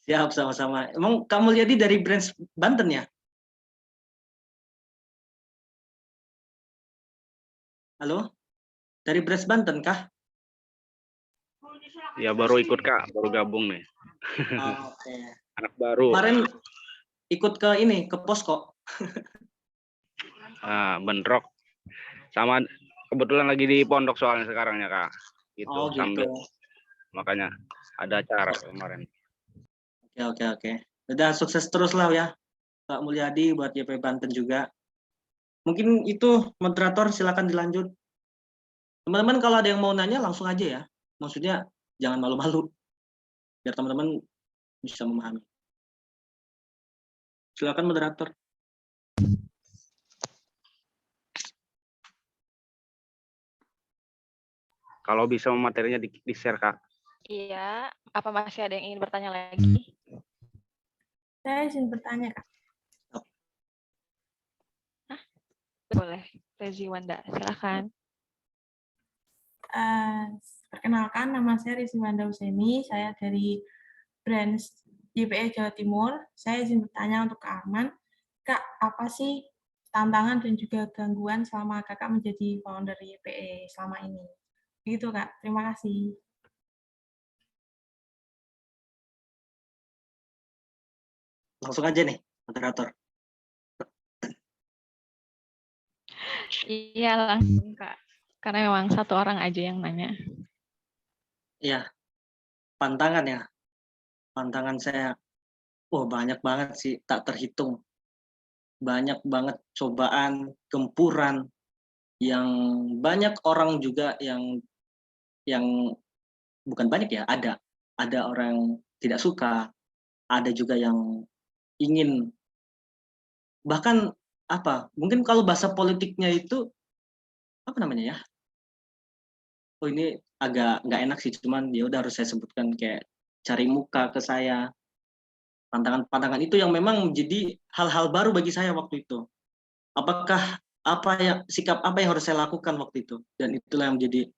Siap, sama-sama. Emang Kak Mulyadi dari branch Banten ya? Halo? Dari branch Banten kah? Ya baru ikut Kak, baru gabung nih. Oke. Anak baru. Kemarin ikut ke posko. Bentrok. Sama kebetulan lagi di pondok soalnya sekarang ya Kak. Gitu, Oh gitu. sambil makanya ada acara kemarin. Oke. Udah sukses terus lah ya Pak Mulyadi, buat YP Banten juga. Mungkin itu moderator, silakan dilanjut. Teman-teman kalau ada yang mau nanya langsung aja ya. Maksudnya jangan malu-malu. Biar teman-teman bisa memahami. Silakan moderator. Kalau bisa materinya di-share Kak. Iya, apa masih ada yang ingin bertanya lagi? Saya izin bertanya, Kak. Boleh, Rezi Wanda, silakan. Perkenalkan, nama saya Rizky Wanda Useni. Saya dari branch YPE Jawa Timur. Saya izin bertanya untuk Kak Arman. Kak, apa sih tantangan dan juga gangguan selama kakak menjadi founder YPE selama ini. Begitu Kak, terima kasih. Langsung aja nih, moderator. Iya langsung Kak. Karena memang satu orang aja yang nanya. Iya, pantangan ya. Pantangan saya, wah banyak banget sih, tak terhitung. Banyak banget cobaan, gempuran, yang banyak orang juga yang bukan banyak ya, ada orang tidak suka, ada juga yang ingin, bahkan apa, mungkin kalau bahasa politiknya itu apa namanya ya, oh ini agak nggak enak sih, cuman ya udah harus saya sebutkan, kayak cari muka ke saya, pantangan-pantangan itu yang memang menjadi hal-hal baru bagi saya waktu itu. Apakah sikap apa yang harus saya lakukan waktu itu, dan itulah yang menjadi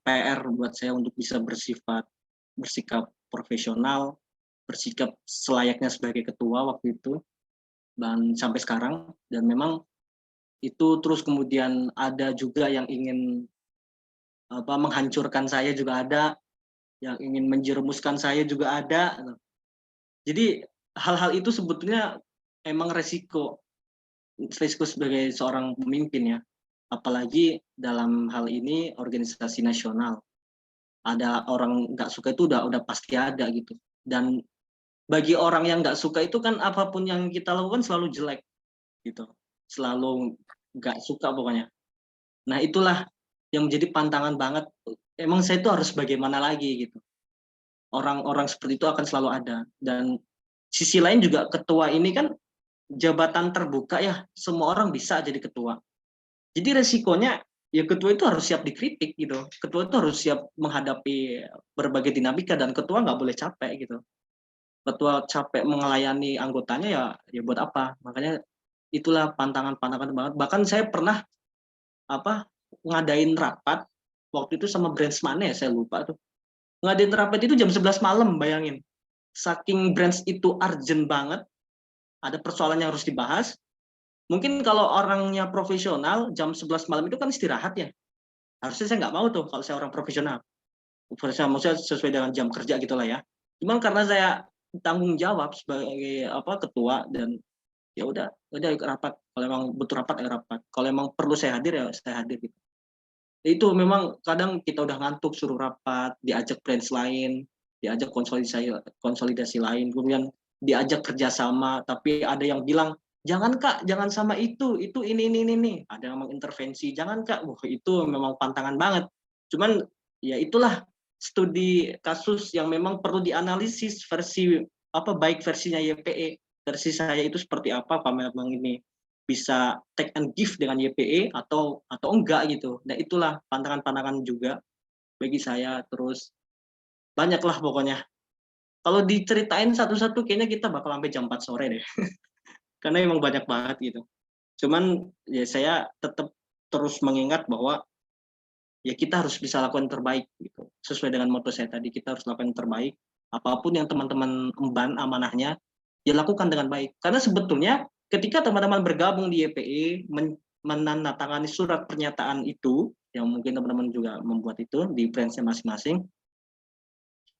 PR buat saya untuk bisa bersikap profesional, bersikap selayaknya sebagai ketua waktu itu, dan sampai sekarang. Dan memang itu terus kemudian ada juga yang ingin menghancurkan saya juga ada, yang ingin menjerumuskan saya juga ada. Jadi hal-hal itu sebetulnya emang resiko sebagai seorang pemimpin ya, apalagi dalam hal ini organisasi nasional. Ada orang nggak suka itu udah pasti ada gitu. Dan bagi orang yang nggak suka itu kan apapun yang kita lakukan selalu jelek gitu, selalu nggak suka pokoknya. Nah itulah yang menjadi pantangan banget. Emang saya itu harus bagaimana lagi gitu. Orang-orang seperti itu akan selalu ada. Dan sisi lain juga ketua ini kan jabatan terbuka ya, semua orang bisa jadi ketua. Jadi resikonya ya ketua itu harus siap dikritik gitu. Ketua itu harus siap menghadapi berbagai dinamika, dan ketua nggak boleh capek gitu. Ketua capek melayani anggotanya ya buat apa? Makanya itulah pantangan-pantangan banget. Bahkan saya pernah ngadain rapat waktu itu sama branch mana ya, saya lupa tuh. Ngadain rapat itu jam 11 malam, bayangin. Saking branch itu urgent banget, ada persoalan yang harus dibahas. Mungkin kalau orangnya profesional, jam 11 malam itu kan istirahat ya. Harusnya saya nggak mau tuh kalau saya orang profesional. Maksudnya sesuai dengan jam kerja gitulah ya. Cuman karena saya tanggung jawab sebagai ketua, dan ya udah ikut rapat. Kalau emang butuh rapat ya rapat. Kalau emang perlu saya hadir ya saya hadir gitu. Itu memang kadang kita udah ngantuk suruh rapat, diajak branch lain, diajak konsolidasi lain, kemudian diajak kerjasama, tapi ada yang bilang jangan Kak, jangan sama itu ini. Ada yang mengintervensi, jangan Kak, itu memang pantangan banget. Cuman ya itulah studi kasus yang memang perlu dianalisis versi baik versinya YPE, versi saya itu seperti apa memang ini bisa take and give dengan YPE atau enggak gitu. Nah itulah pantangan-pantangan juga bagi saya. Terus banyaklah pokoknya. Kalau diceritain satu-satu kayaknya kita bakal sampai jam 4 sore deh. Karena emang banyak banget gitu. Cuman ya saya tetap terus mengingat bahwa ya kita harus bisa lakukan terbaik gitu. Sesuai dengan moto saya tadi, kita harus lakukan terbaik. Apapun yang teman-teman emban amanahnya, ya lakukan dengan baik. Karena sebetulnya ketika teman-teman bergabung di YPE, menandatangani surat pernyataan itu, yang mungkin teman-teman juga membuat itu di branch-nya masing-masing,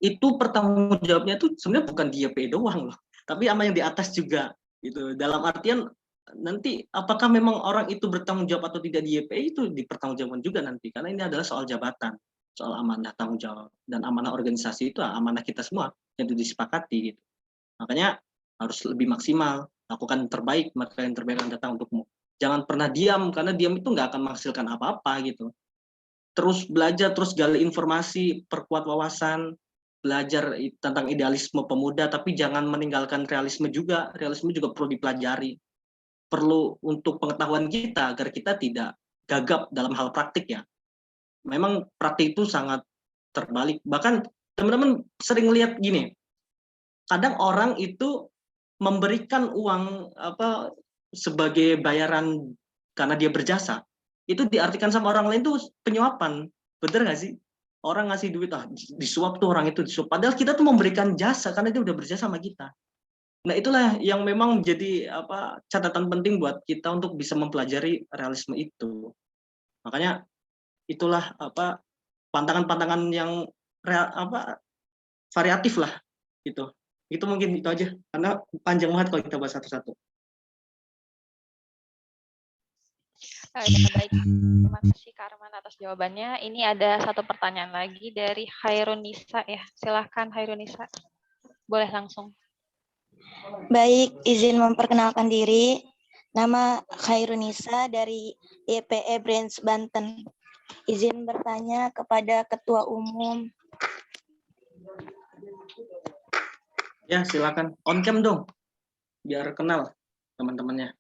itu pertanggung jawabnya itu sebenarnya bukan di YPE doang loh, tapi sama yang di atas juga gitu. Dalam artian nanti apakah memang orang itu bertanggung jawab atau tidak di YPE itu dipertanggungjawabkan juga nanti, karena ini adalah soal jabatan, soal amanah tanggung jawab, dan amanah organisasi itu amanah kita semua yang disepakati gitu. Makanya harus lebih maksimal, lakukan yang terbaik, maka yang terbaik akan datang untukmu. Jangan pernah diam, karena diam itu nggak akan menghasilkan apa-apa gitu. Terus belajar, terus gali informasi, perkuat wawasan, belajar tentang idealisme pemuda, tapi jangan meninggalkan realisme juga. Realisme juga perlu dipelajari. Perlu untuk pengetahuan kita, agar kita tidak gagap dalam hal praktik ya. Memang praktik itu sangat terbalik. Bahkan teman-teman sering lihat gini, kadang orang itu memberikan uang sebagai bayaran karena dia berjasa, itu diartikan sama orang lain tuh penyuapan. Bener nggak sih? Orang ngasih duit, disuap tuh orang itu disuap. Padahal kita tuh memberikan jasa karena dia udah berjasa sama kita. Nah, itulah yang memang jadi catatan penting buat kita untuk bisa mempelajari realisme itu. Makanya itulah pantangan-pantangan yang variatif lah gitu. Itu mungkin itu aja karena panjang banget kalau kita bahas satu-satu. Ya, baik. Terima kasih Kak Arman atas jawabannya. Ini ada satu pertanyaan lagi dari Hairunisa ya. Silahkan Hairunisa. Boleh langsung. Baik, izin memperkenalkan diri. Nama Khairunisa dari YPE Branch Banten. Izin bertanya kepada Ketua Umum. Ya, silakan. On cam dong. Biar kenal teman-temannya.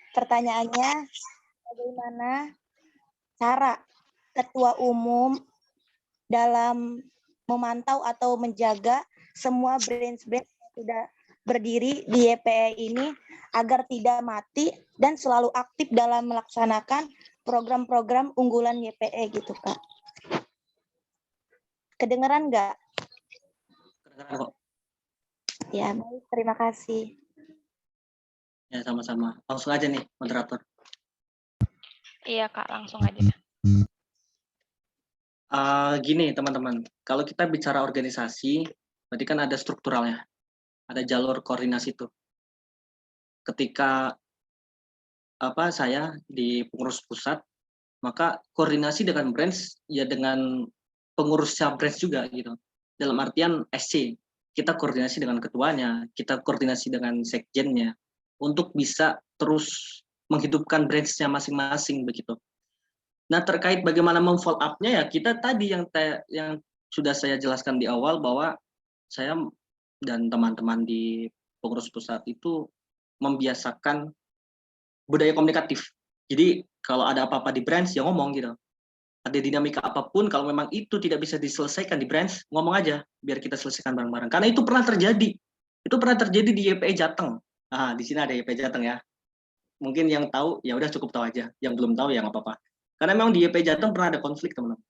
Pertanyaannya, bagaimana cara Ketua Umum dalam memantau atau menjaga semua branch-branch yang sudah berdiri di YPE ini agar tidak mati dan selalu aktif dalam melaksanakan program-program unggulan YPE gitu, Kak. Kedengeran nggak? Kedengeran kok. Ya, baik. Terima kasih. Ya, sama-sama. Langsung aja nih, moderator. Iya Kak, langsung aja. Gini teman-teman, kalau kita bicara organisasi, berarti kan ada strukturalnya, ada jalur koordinasi itu. Ketika saya di pengurus pusat, maka koordinasi dengan branch ya dengan pengurusnya branch juga gitu. Dalam artian SC, kita koordinasi dengan ketuanya, kita koordinasi dengan sekjennya untuk bisa terus menghidupkan branch-nya masing-masing begitu. Nah, terkait bagaimana memfollow up-nya ya kita tadi yang sudah saya jelaskan di awal bahwa saya dan teman-teman di pengurus pusat itu membiasakan budaya komunikatif. Jadi kalau ada apa-apa di branch ya ngomong gitu. Ada dinamika apapun kalau memang itu tidak bisa diselesaikan di branch, ngomong aja biar kita selesaikan bareng-bareng. Karena itu pernah terjadi. Itu pernah terjadi di YPE Jateng. Nah, di sini ada YPE Jateng ya. Mungkin yang tahu ya udah cukup tahu aja. Yang belum tahu ya nggak apa-apa. Karena memang di YPE Jateng pernah ada konflik, teman-teman.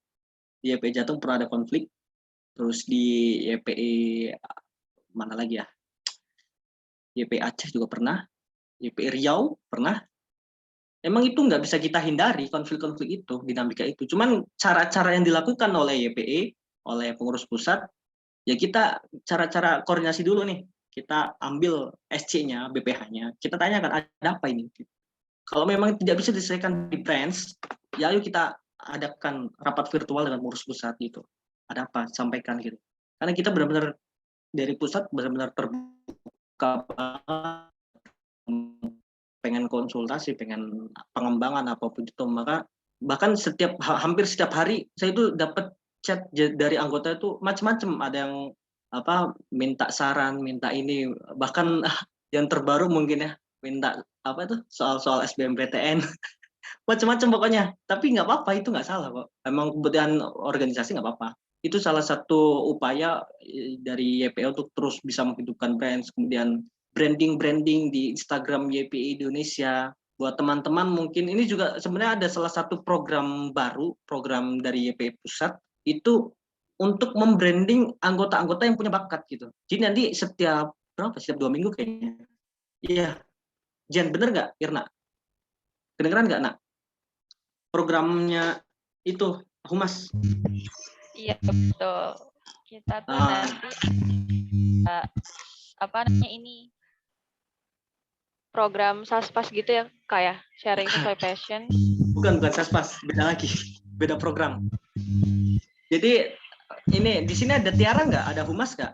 Di YPE Jateng pernah ada konflik. Terus di YPE mana lagi ya? YPE Aceh juga pernah. YPE Riau pernah. Emang itu nggak bisa kita hindari konflik-konflik itu, dinamika itu. Cuman cara-cara yang dilakukan oleh YPE, oleh pengurus pusat, ya kita cara-cara koordinasi dulu nih. Kita ambil SC-nya, BPH-nya, kita tanyakan ada apa ini. Kalau memang tidak bisa diselesaikan di branch, ya ayo kita adakan rapat virtual dengan pengurus pusat gitu. Ada apa? Sampaikan gitu. Karena kita benar-benar dari pusat benar-benar terbuka, pengen konsultasi, pengen pengembangan apapun itu. Maka bahkan hampir setiap hari saya itu dapat chat dari anggota itu macam-macam. Ada yang minta saran, minta ini, bahkan yang terbaru mungkin ya minta soal SBMPTN macam-macam pokoknya. Tapi nggak apa-apa, itu nggak salah kok. Emang kebutuhan organisasi nggak apa-apa. Itu salah satu upaya dari YPE untuk terus bisa menghidupkan branch, kemudian branding di Instagram YPE Indonesia. Buat teman-teman mungkin ini juga sebenarnya ada salah satu program baru, program dari YPE Pusat itu untuk membranding anggota-anggota yang punya bakat gitu. Jadi nanti setiap 2 minggu kayaknya. Iya. Jen, bener nggak Irna? Kedengeran nggak, Nak? Programnya itu, Humas. Iya, betul. Kita tuh nanti ini program Saspas gitu ya, kayak sharing sesuai passion. Bukan Saspas, beda lagi. Beda program. Jadi ini di sini ada Tiara nggak? Ada Humas nggak?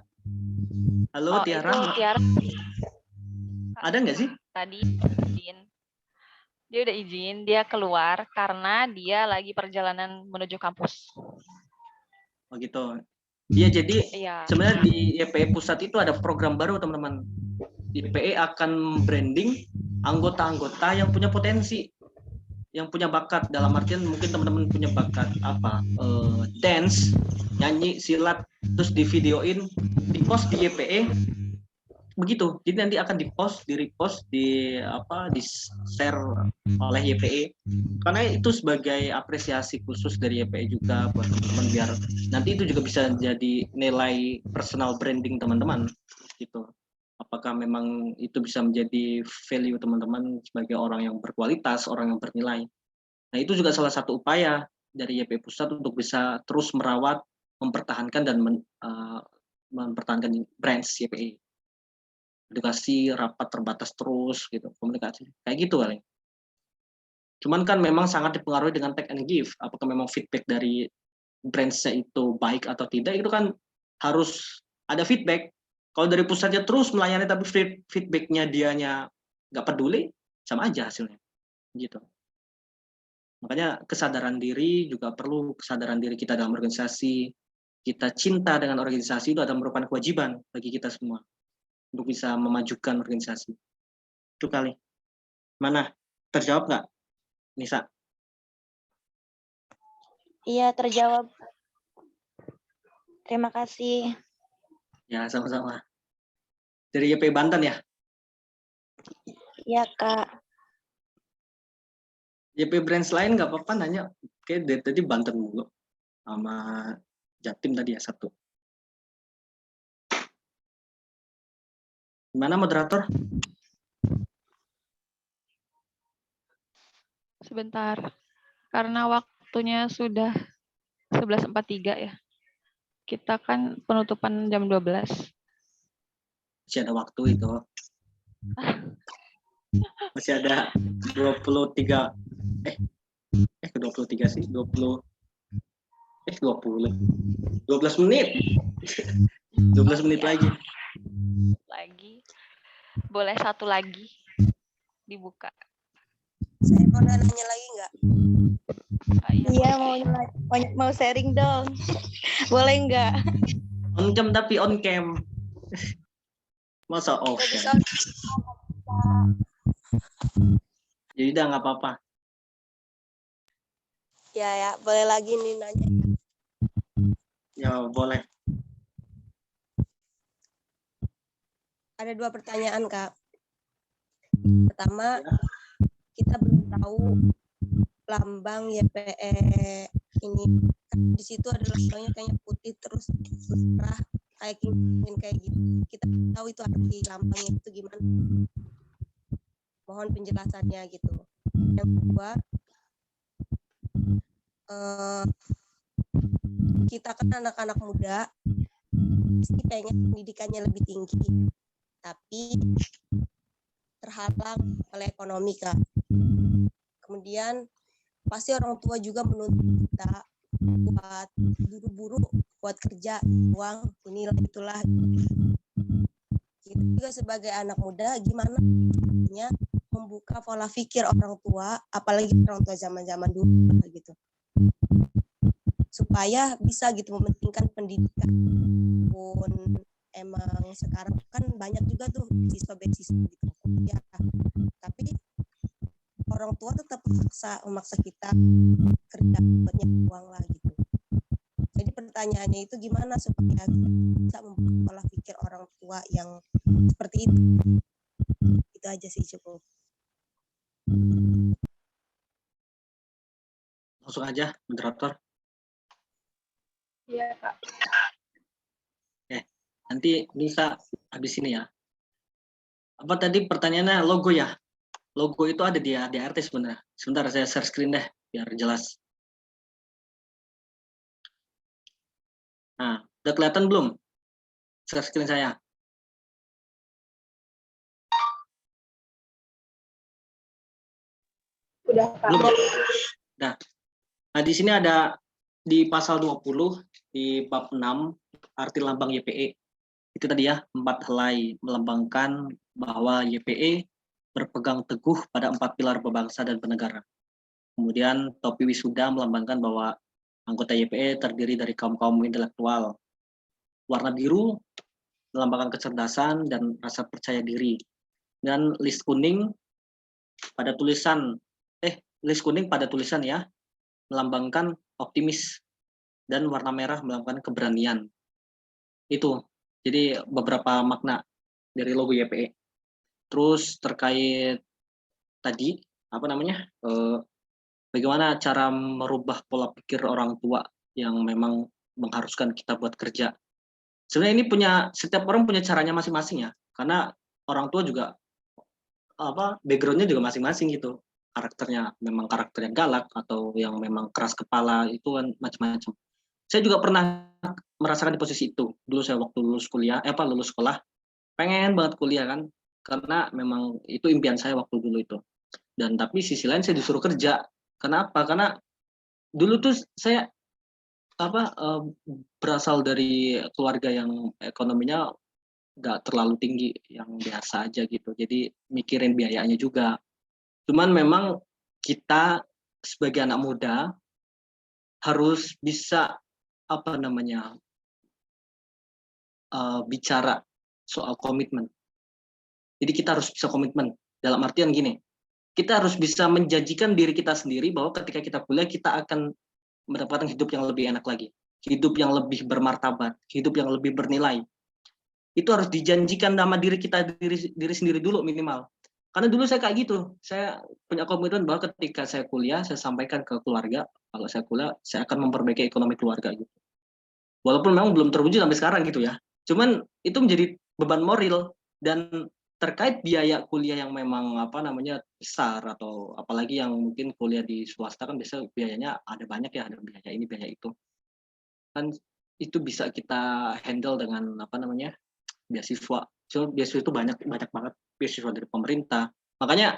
Halo Tiara. Tiara. Ada nggak sih? Tadi izin. Dia udah izin, dia keluar karena dia lagi perjalanan menuju kampus. Oh gitu. Iya, jadi sebenarnya di YPE Pusat itu ada program baru, teman-teman. YPE akan branding anggota-anggota yang punya potensi, yang punya bakat. Dalam artian mungkin teman-teman punya bakat dance, nyanyi, silat, terus di videoin, di post di YPE. Begitu. Jadi nanti akan di-post, di-repost, di-share oleh YPE. Karena itu sebagai apresiasi khusus dari YPE juga buat teman-teman, biar nanti itu juga bisa jadi nilai personal branding teman-teman. gitu. Apakah memang itu bisa menjadi value teman-teman sebagai orang yang berkualitas, orang yang bernilai. Nah, itu juga salah satu upaya dari YPI Pusat untuk bisa terus merawat, mempertahankan dan mempertahankan brands YPI. Edukasi rapat terbatas terus gitu, komunikasi. Kayak gitu kali. Cuman kan memang sangat dipengaruhi dengan take and give. Apakah memang feedback dari brands-nya itu baik atau tidak, itu kan harus ada feedback. Kalau dari pusatnya terus melayani tapi feedbacknya dianya nggak peduli, sama aja hasilnya. Gitu. Makanya kesadaran diri juga perlu, kesadaran diri kita dalam organisasi. Kita cinta dengan organisasi itu adalah merupakan kewajiban bagi kita semua untuk bisa memajukan organisasi. Itu kali. Mana? Terjawab nggak, Nisa? Iya, terjawab. Terima kasih. Ya, sama-sama. Dari YP Banten ya? Iya, Kak. YP brands lain nggak apa-apa nanya. Oke, dari tadi Banten dulu. Sama Jatim tadi ya, satu. Gimana moderator? Sebentar, karena waktunya sudah 11.43 ya. Kita kan penutupan jam 12. Masih ada waktu itu. Masih ada 23. Ke 23 sih. 12 menit. 12 menit lagi. Boleh satu lagi dibuka. Saya mau nanya lagi nggak? Iya, mau sharing dong. Boleh nggak? On cam tapi on cam. Masa off cam? Jadi udah nggak apa-apa. Ya, boleh lagi nih nanya. Ya boleh. Ada 2 pertanyaan, Kak. Pertama, kita belum tahu lambang YPE ini. Di situ ada lambangnya kayaknya putih terus merah kayak kayak gitu. Kita tahu itu arti lambangnya itu gimana. Mohon penjelasannya gitu. Yang kedua, kita kan anak-anak muda, pasti pengen pendidikannya lebih tinggi, tapi terhalang oleh ekonomi, Kak. Kemudian pasti orang tua juga menuntut kita buat buru-buru, buat kerja, uang, inilah itulah. Kita juga sebagai anak muda, gimana caranya membuka pola pikir orang tua, apalagi orang tua zaman-zaman dulu gitu, supaya bisa gitu mementingkan pendidikan. Pun emang sekarang kan banyak juga tuh beasiswa gitu ya, tapi orang tua tetap memaksa kita kerja buat nyari uang lah gitu. Jadi pertanyaannya itu gimana supaya bisa membuka pola pikir orang tua yang seperti itu. Itu aja sih, cukup. Langsung aja, moderator. Iya, Kak. Nanti bisa habis ini ya. Apa tadi pertanyaannya logo ya? Logo itu ada di ADRT sebenarnya. Sebentar saya share screen deh biar jelas. Nah, udah kelihatan belum? Share screen saya. Udah, Kak. Belum. Nah, di sini ada di pasal 20 di bab 6 arti lambang YPE. Itu tadi ya, 4 helai melambangkan bahwa YPE berpegang teguh pada 4 pilar berbangsa dan bernegara. Kemudian topi wisuda melambangkan bahwa anggota YPE terdiri dari kaum-kaum intelektual. Warna biru melambangkan kecerdasan dan rasa percaya diri. Dan list kuning pada tulisan ya melambangkan optimis, dan warna merah melambangkan keberanian. Itu jadi beberapa makna dari logo YPE. Terus terkait tadi bagaimana cara merubah pola pikir orang tua yang memang mengharuskan kita buat kerja. Sebenarnya ini setiap orang punya caranya masing-masing ya, karena orang tua juga backgroundnya juga masing-masing gitu, karakternya memang karakter yang galak atau yang memang keras kepala, itu kan macam-macam. Saya juga pernah merasakan di posisi itu dulu. Saya waktu lulus sekolah pengen banget kuliah kan, karena memang itu impian saya waktu dulu itu. Dan tapi sisi lain saya disuruh kerja. Kenapa? Karena dulu tuh saya berasal dari keluarga yang ekonominya nggak terlalu tinggi, yang biasa aja gitu. Jadi mikirin biayanya juga. Cuman memang kita sebagai anak muda harus bisa bicara soal komitmen. Jadi kita harus bisa komitmen. Dalam artian gini, kita harus bisa menjanjikan diri kita sendiri bahwa ketika kita kuliah kita akan mendapatkan hidup yang lebih enak lagi, hidup yang lebih bermartabat, hidup yang lebih bernilai. Itu harus dijanjikan sama diri kita diri sendiri dulu minimal. Karena dulu saya kayak gitu, saya punya komitmen bahwa ketika saya kuliah, saya sampaikan ke keluarga, kalau saya kuliah, saya akan memperbaiki ekonomi keluarga gitu. Walaupun memang belum terwujud sampai sekarang gitu ya. Cuman itu menjadi beban moral, dan terkait biaya kuliah yang memang besar, atau apalagi yang mungkin kuliah di swasta kan biasa biayanya ada banyak ya, ada biaya ini biaya itu. Kan itu bisa kita handle dengan beasiswa. So, beasiswa itu banyak banget, beasiswa dari pemerintah. Makanya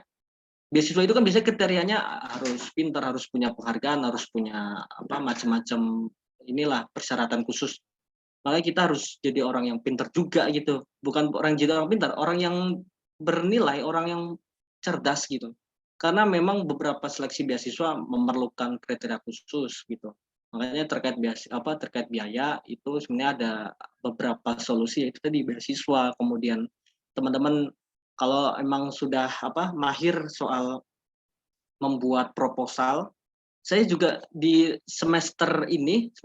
beasiswa itu kan biasanya kriterianya harus pintar, harus punya penghargaan, harus punya macam-macam persyaratan khusus. Makanya kita harus jadi orang yang pintar juga gitu. Bukan orang jadi orang pintar, orang yang bernilai, orang yang cerdas gitu. Karena memang beberapa seleksi beasiswa memerlukan kriteria khusus gitu. Makanya terkait biaya itu sebenarnya ada beberapa solusi, yaitu tadi beasiswa. Kemudian teman-teman kalau emang sudah mahir soal membuat proposal, saya juga di semester 7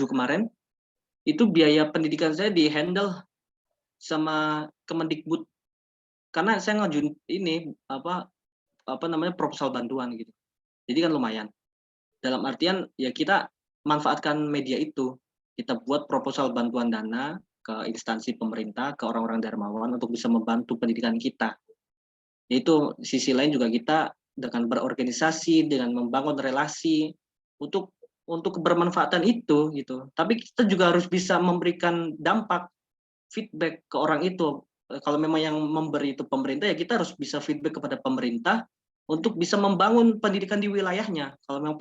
kemarin itu biaya pendidikan saya di-handle sama Kemendikbud, karena saya ngajuin proposal bantuan gitu. Jadi kan lumayan. Dalam artian ya kita manfaatkan media itu. Kita buat proposal bantuan dana ke instansi pemerintah, ke orang-orang dermawan untuk bisa membantu pendidikan kita. Itu sisi lain juga kita dengan berorganisasi, dengan membangun relasi untuk kebermanfaatan itu gitu. Tapi kita juga harus bisa memberikan dampak, feedback ke orang itu. Kalau memang yang memberi itu pemerintah, ya kita harus bisa feedback kepada pemerintah untuk bisa membangun pendidikan di wilayahnya. Kalau memang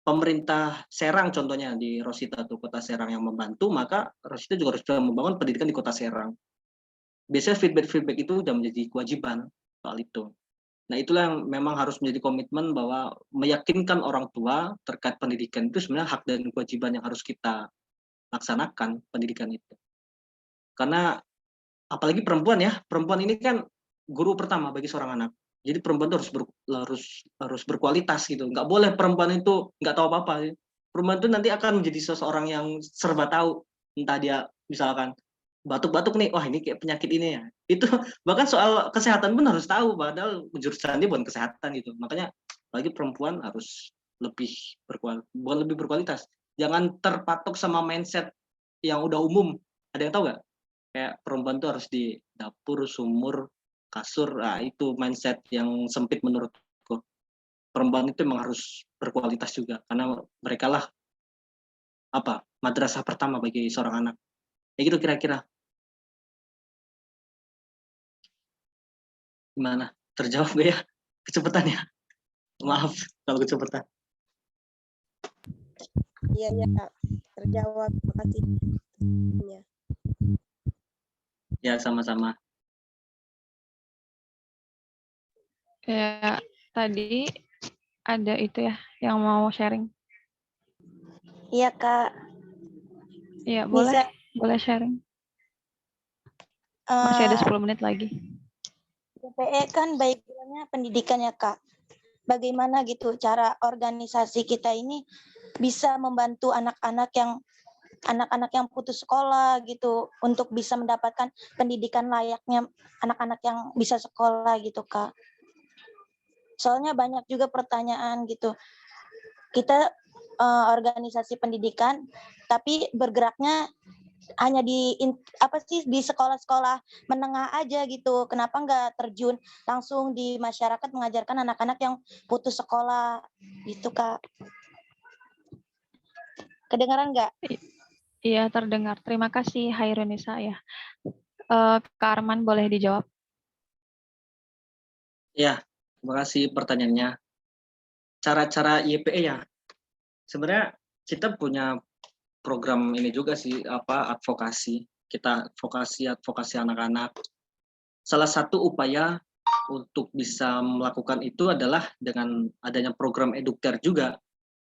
pemerintah Serang contohnya, di Rosita tuh kota Serang yang membantu, maka Rosita juga harus bisa membangun pendidikan di kota Serang. Biasanya feedback itu sudah menjadi kewajiban soal itu. Nah, itulah yang memang harus menjadi komitmen, bahwa meyakinkan orang tua terkait pendidikan itu sebenarnya hak dan kewajiban yang harus kita laksanakan, pendidikan itu. Karena apalagi perempuan ya, perempuan ini kan guru pertama bagi seorang anak. Jadi perempuan itu harus berkualitas gitu. Nggak boleh perempuan itu nggak tahu apa-apa. Perempuan itu nanti akan menjadi seseorang yang serba tahu. Entah dia misalkan batuk-batuk nih, wah ini kayak penyakit ini ya. Itu bahkan soal kesehatan pun harus tahu, padahal jurusannya bukan kesehatan gitu. Makanya bagi perempuan harus lebih berkualitas. Jangan terpatok sama mindset yang udah umum. Ada yang tahu nggak? Kayak perempuan tuh harus di dapur, sumur, kasur. Nah, itu mindset yang sempit menurutku. Perempuan itu memang harus berkualitas juga, karena mereka lah madrasah pertama bagi seorang anak. Ya gitu kira-kira. Gimana? Terjawab gak ya? Kecepatan ya? Maaf kalau kecepatan. Iya, terjawab. Terima kasih. Ya, sama-sama. Ya, tadi ada itu ya yang mau sharing. Iya, Kak. Iya, Bisa. boleh sharing. Masih ada 10 menit lagi. YPE kan background-nya pendidikan ya, Kak. Bagaimana gitu cara organisasi kita ini bisa membantu anak-anak yang putus sekolah gitu untuk bisa mendapatkan pendidikan layaknya anak-anak yang bisa sekolah gitu, Kak. Soalnya banyak juga pertanyaan gitu. Kita organisasi pendidikan, tapi bergeraknya hanya di di sekolah-sekolah menengah aja gitu. Kenapa nggak terjun langsung di masyarakat mengajarkan anak-anak yang putus sekolah gitu, Kak? Kedengaran nggak? Iya, terdengar. Terima kasih, Hairunisa ya. Kak Arman boleh dijawab. Ya, terima kasih pertanyaannya. Cara-cara YPE ya, sebenarnya kita punya program ini juga sih, advokasi. Kita advokasi anak-anak. Salah satu upaya untuk bisa melakukan itu adalah dengan adanya program educare juga.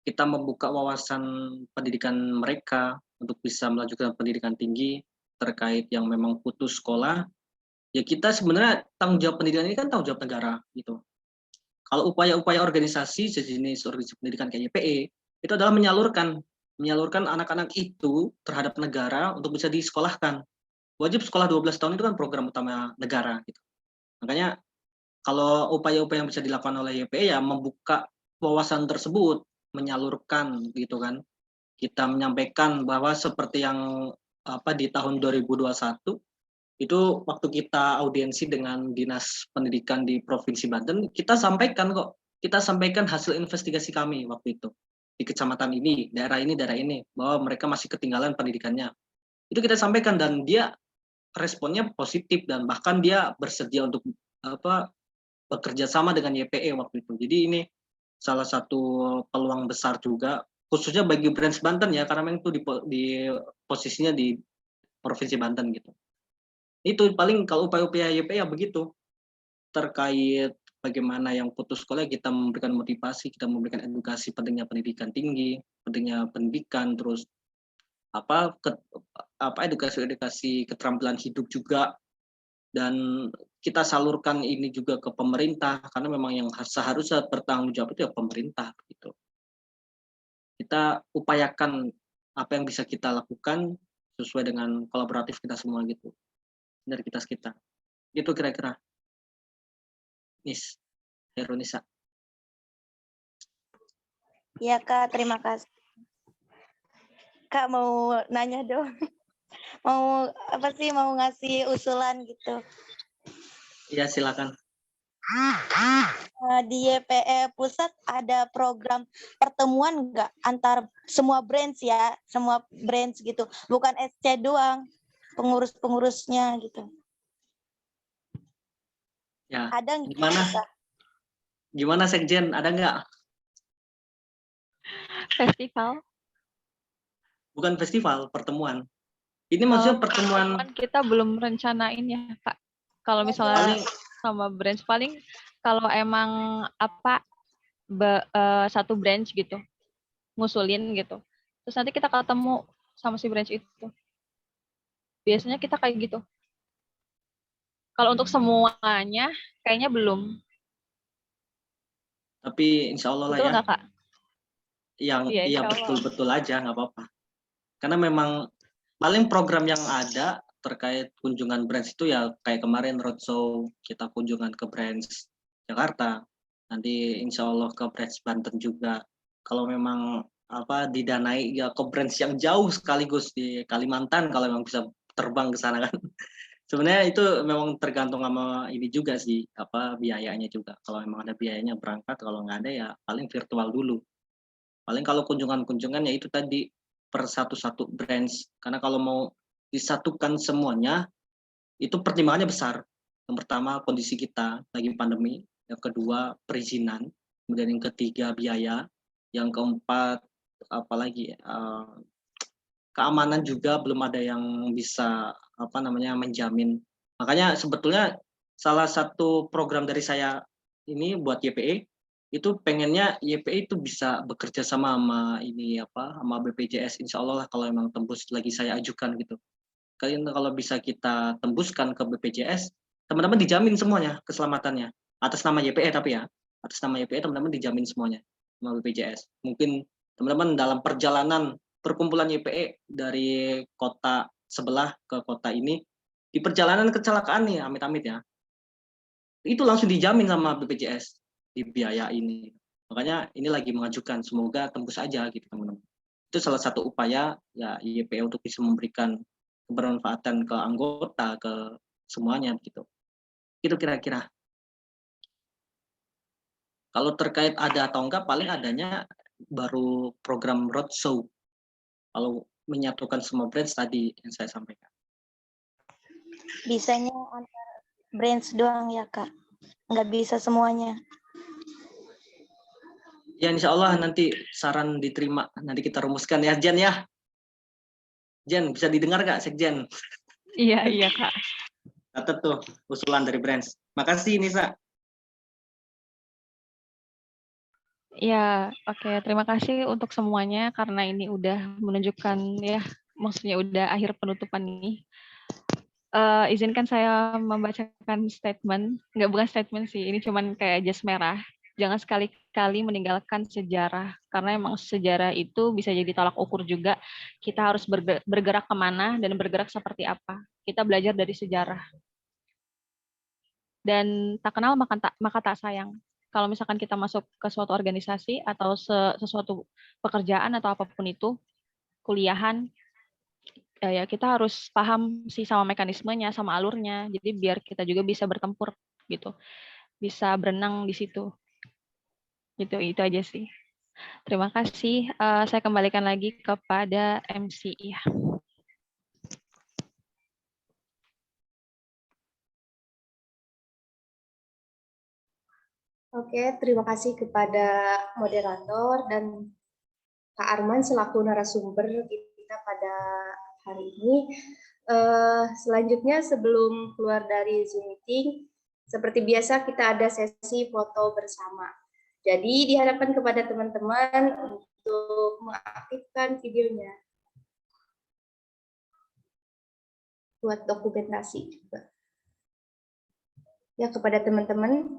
Kita membuka wawasan pendidikan mereka untuk bisa melanjutkan pendidikan tinggi terkait yang memang putus sekolah. Ya kita sebenarnya tanggung jawab pendidikan ini kan tanggung jawab negara gitu. Kalau upaya-upaya organisasi sejenis organisasi pendidikan kayak YPE itu adalah menyalurkan anak-anak itu terhadap negara untuk bisa disekolahkan. Wajib sekolah 12 tahun itu kan program utama negara gitu. Makanya kalau upaya-upaya yang bisa dilakukan oleh YPE ya membuka wawasan tersebut, menyalurkan gitu kan. Kita menyampaikan bahwa seperti yang di tahun 2021 itu waktu kita audiensi dengan Dinas Pendidikan di Provinsi Banten, kita sampaikan hasil investigasi kami waktu itu di kecamatan ini, daerah ini, bahwa mereka masih ketinggalan pendidikannya. Itu kita sampaikan dan dia responnya positif dan bahkan dia bersedia untuk bekerja sama dengan YPE waktu itu. Jadi ini salah satu peluang besar juga, khususnya bagi Branch Banten ya, karena memang itu di posisinya di Provinsi Banten gitu. Itu paling kalau upaya-upaya YPE ya begitu, terkait bagaimana yang putus sekolah kita memberikan motivasi, kita memberikan edukasi pentingnya pendidikan tinggi, pentingnya pendidikan, terus edukasi keterampilan hidup juga, dan kita salurkan ini juga ke pemerintah karena memang yang seharusnya bertanggung jawab itu ya pemerintah gitu. Kita upayakan apa yang bisa kita lakukan sesuai dengan kolaboratif kita semua gitu. Dari kita. Itu kira-kira. Miss Hairunisa. Iya, Kak, terima kasih. Kak mau nanya dong. Mau ngasih usulan gitu. Iya, silakan. Di YPE Pusat ada program pertemuan nggak antar semua branch ya, semua branch gitu. Bukan SC doang, pengurus-pengurusnya gitu. Ya. Ada Gimana Sekjen? Ada nggak? Festival. Bukan festival, pertemuan. Ini maksudnya pertemuan kita belum rencanain ya, Kak. Kalau misalnya sama branch paling kalau emang satu branch gitu ngusulin gitu. Terus nanti kita ketemu sama si branch itu. Biasanya kita kayak gitu. Kalau untuk semuanya kayaknya belum. Tapi insya Allah lah betul ya. Nggak, Kak? Iya betul-betul aja, nggak apa-apa. Karena memang paling program yang ada terkait kunjungan branch itu ya kayak kemarin roadshow, kita kunjungan ke branch Jakarta, nanti insya Allah ke branch Banten juga. Kalau memang didanai ya ke branch yang jauh sekaligus di Kalimantan kalau memang bisa terbang ke sana kan. Sebenarnya itu memang tergantung sama ini juga sih, biayanya juga. Kalau memang ada biayanya berangkat, kalau nggak ada ya paling virtual dulu. Paling kalau kunjungan-kunjungan ya itu tadi per satu-satu branch. Karena kalau mau disatukan semuanya, itu pertimbangannya besar. Yang pertama kondisi kita lagi pandemi, yang kedua perizinan, kemudian yang ketiga biaya, yang keempat apalagi keamanan juga belum ada yang bisa menjamin. Makanya sebetulnya salah satu program dari saya ini buat YPE itu pengennya YPE itu bisa bekerja sama sama BPJS, insya Allah lah kalau emang tembus lagi saya ajukan gitu. Karena kalau bisa kita tembuskan ke BPJS, teman-teman dijamin semuanya keselamatannya atas nama YPE, tapi ya atas nama YPE teman-teman dijamin semuanya sama BPJS. Mungkin teman-teman dalam perjalanan perkumpulan YPE dari kota sebelah ke kota ini, di perjalanan kecelakaan nih amit-amit ya, itu langsung dijamin sama BPJS, dibiaya ini. Makanya ini lagi mengajukan, semoga tembus aja gitu teman-teman. Itu salah satu upaya ya YPE untuk bisa memberikan kebermanfaatan ke anggota, ke semuanya gitu. Itu kira-kira. Kalau terkait ada atau enggak, paling adanya baru program roadshow. Kalau menyatukan semua branch tadi yang saya sampaikan. Bisanya antar branch doang ya Kak, nggak bisa semuanya. Ya insya Allah nanti saran diterima, nanti kita rumuskan ya Jen ya. Jen, bisa didengar nggak Sekjen? Iya Kak. Catat tuh usulan dari branch. Makasih Nisa. Ya, oke. Terima kasih untuk semuanya karena ini udah menunjukkan ya, maksudnya udah akhir penutupan ini. Izinkan saya membacakan statement, bukan statement sih, ini cuman kayak jas merah. Jangan sekali-kali meninggalkan sejarah, karena emang sejarah itu bisa jadi tolak ukur juga. Kita harus bergerak kemana dan bergerak seperti apa. Kita belajar dari sejarah. Dan tak kenal maka tak sayang. Kalau misalkan kita masuk ke suatu organisasi atau sesuatu pekerjaan atau apapun itu, kuliahan, ya kita harus paham sih sama mekanismenya, sama alurnya. Jadi biar kita juga bisa bertempur gitu, bisa berenang di situ. Itu aja sih. Terima kasih. Saya kembalikan lagi kepada MC ya. Oke, terima kasih kepada moderator dan Kak Arman selaku narasumber kita pada hari ini. Selanjutnya sebelum keluar dari Zoom meeting, seperti biasa kita ada sesi foto bersama. Jadi diharapkan kepada teman-teman untuk mengaktifkan videonya buat dokumentasi juga. Ya, kepada teman-teman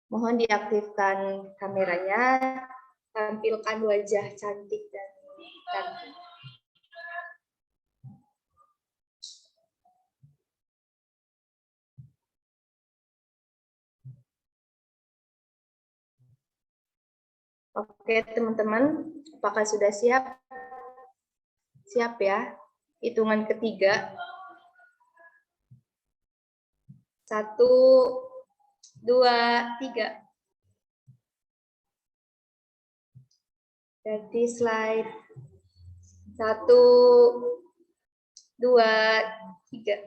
mohon diaktifkan kameranya, tampilkan wajah cantik dan cantik. Oke, teman-teman, apakah sudah siap? Siap ya? Hitungan ketiga. 1, 2, 3. Ganti slide. 1, 2, 3.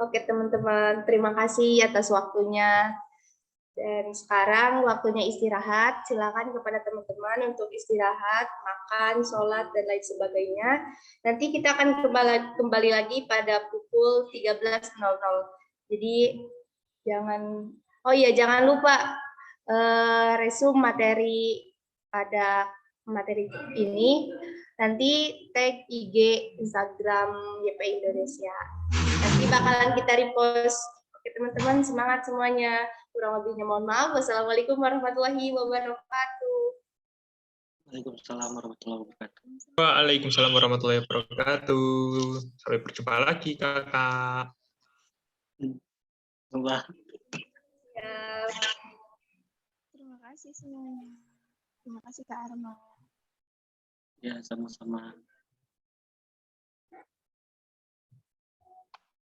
Oke, teman-teman, terima kasih atas waktunya. Dan sekarang waktunya istirahat. Silakan kepada teman-teman untuk istirahat, makan, sholat, dan lain sebagainya. Nanti kita akan kembali lagi pada pukul 13.00. Jadi jangan lupa resume materi pada materi ini. Nanti tag IG, Instagram YPE Indonesia. Nanti bakalan kita repost. Oke teman-teman, semangat semuanya. Kurang lebihnya mohon maaf. Wassalamualaikum warahmatullahi wabarakatuh. Waalaikumsalam warahmatullahi wabarakatuh. Waalaikumsalam warahmatullahi wabarakatuh. Sampai berjumpa lagi, Kakak. Terima Terima kasih semuanya. Terima kasih Kak Arman. Ya, sama-sama.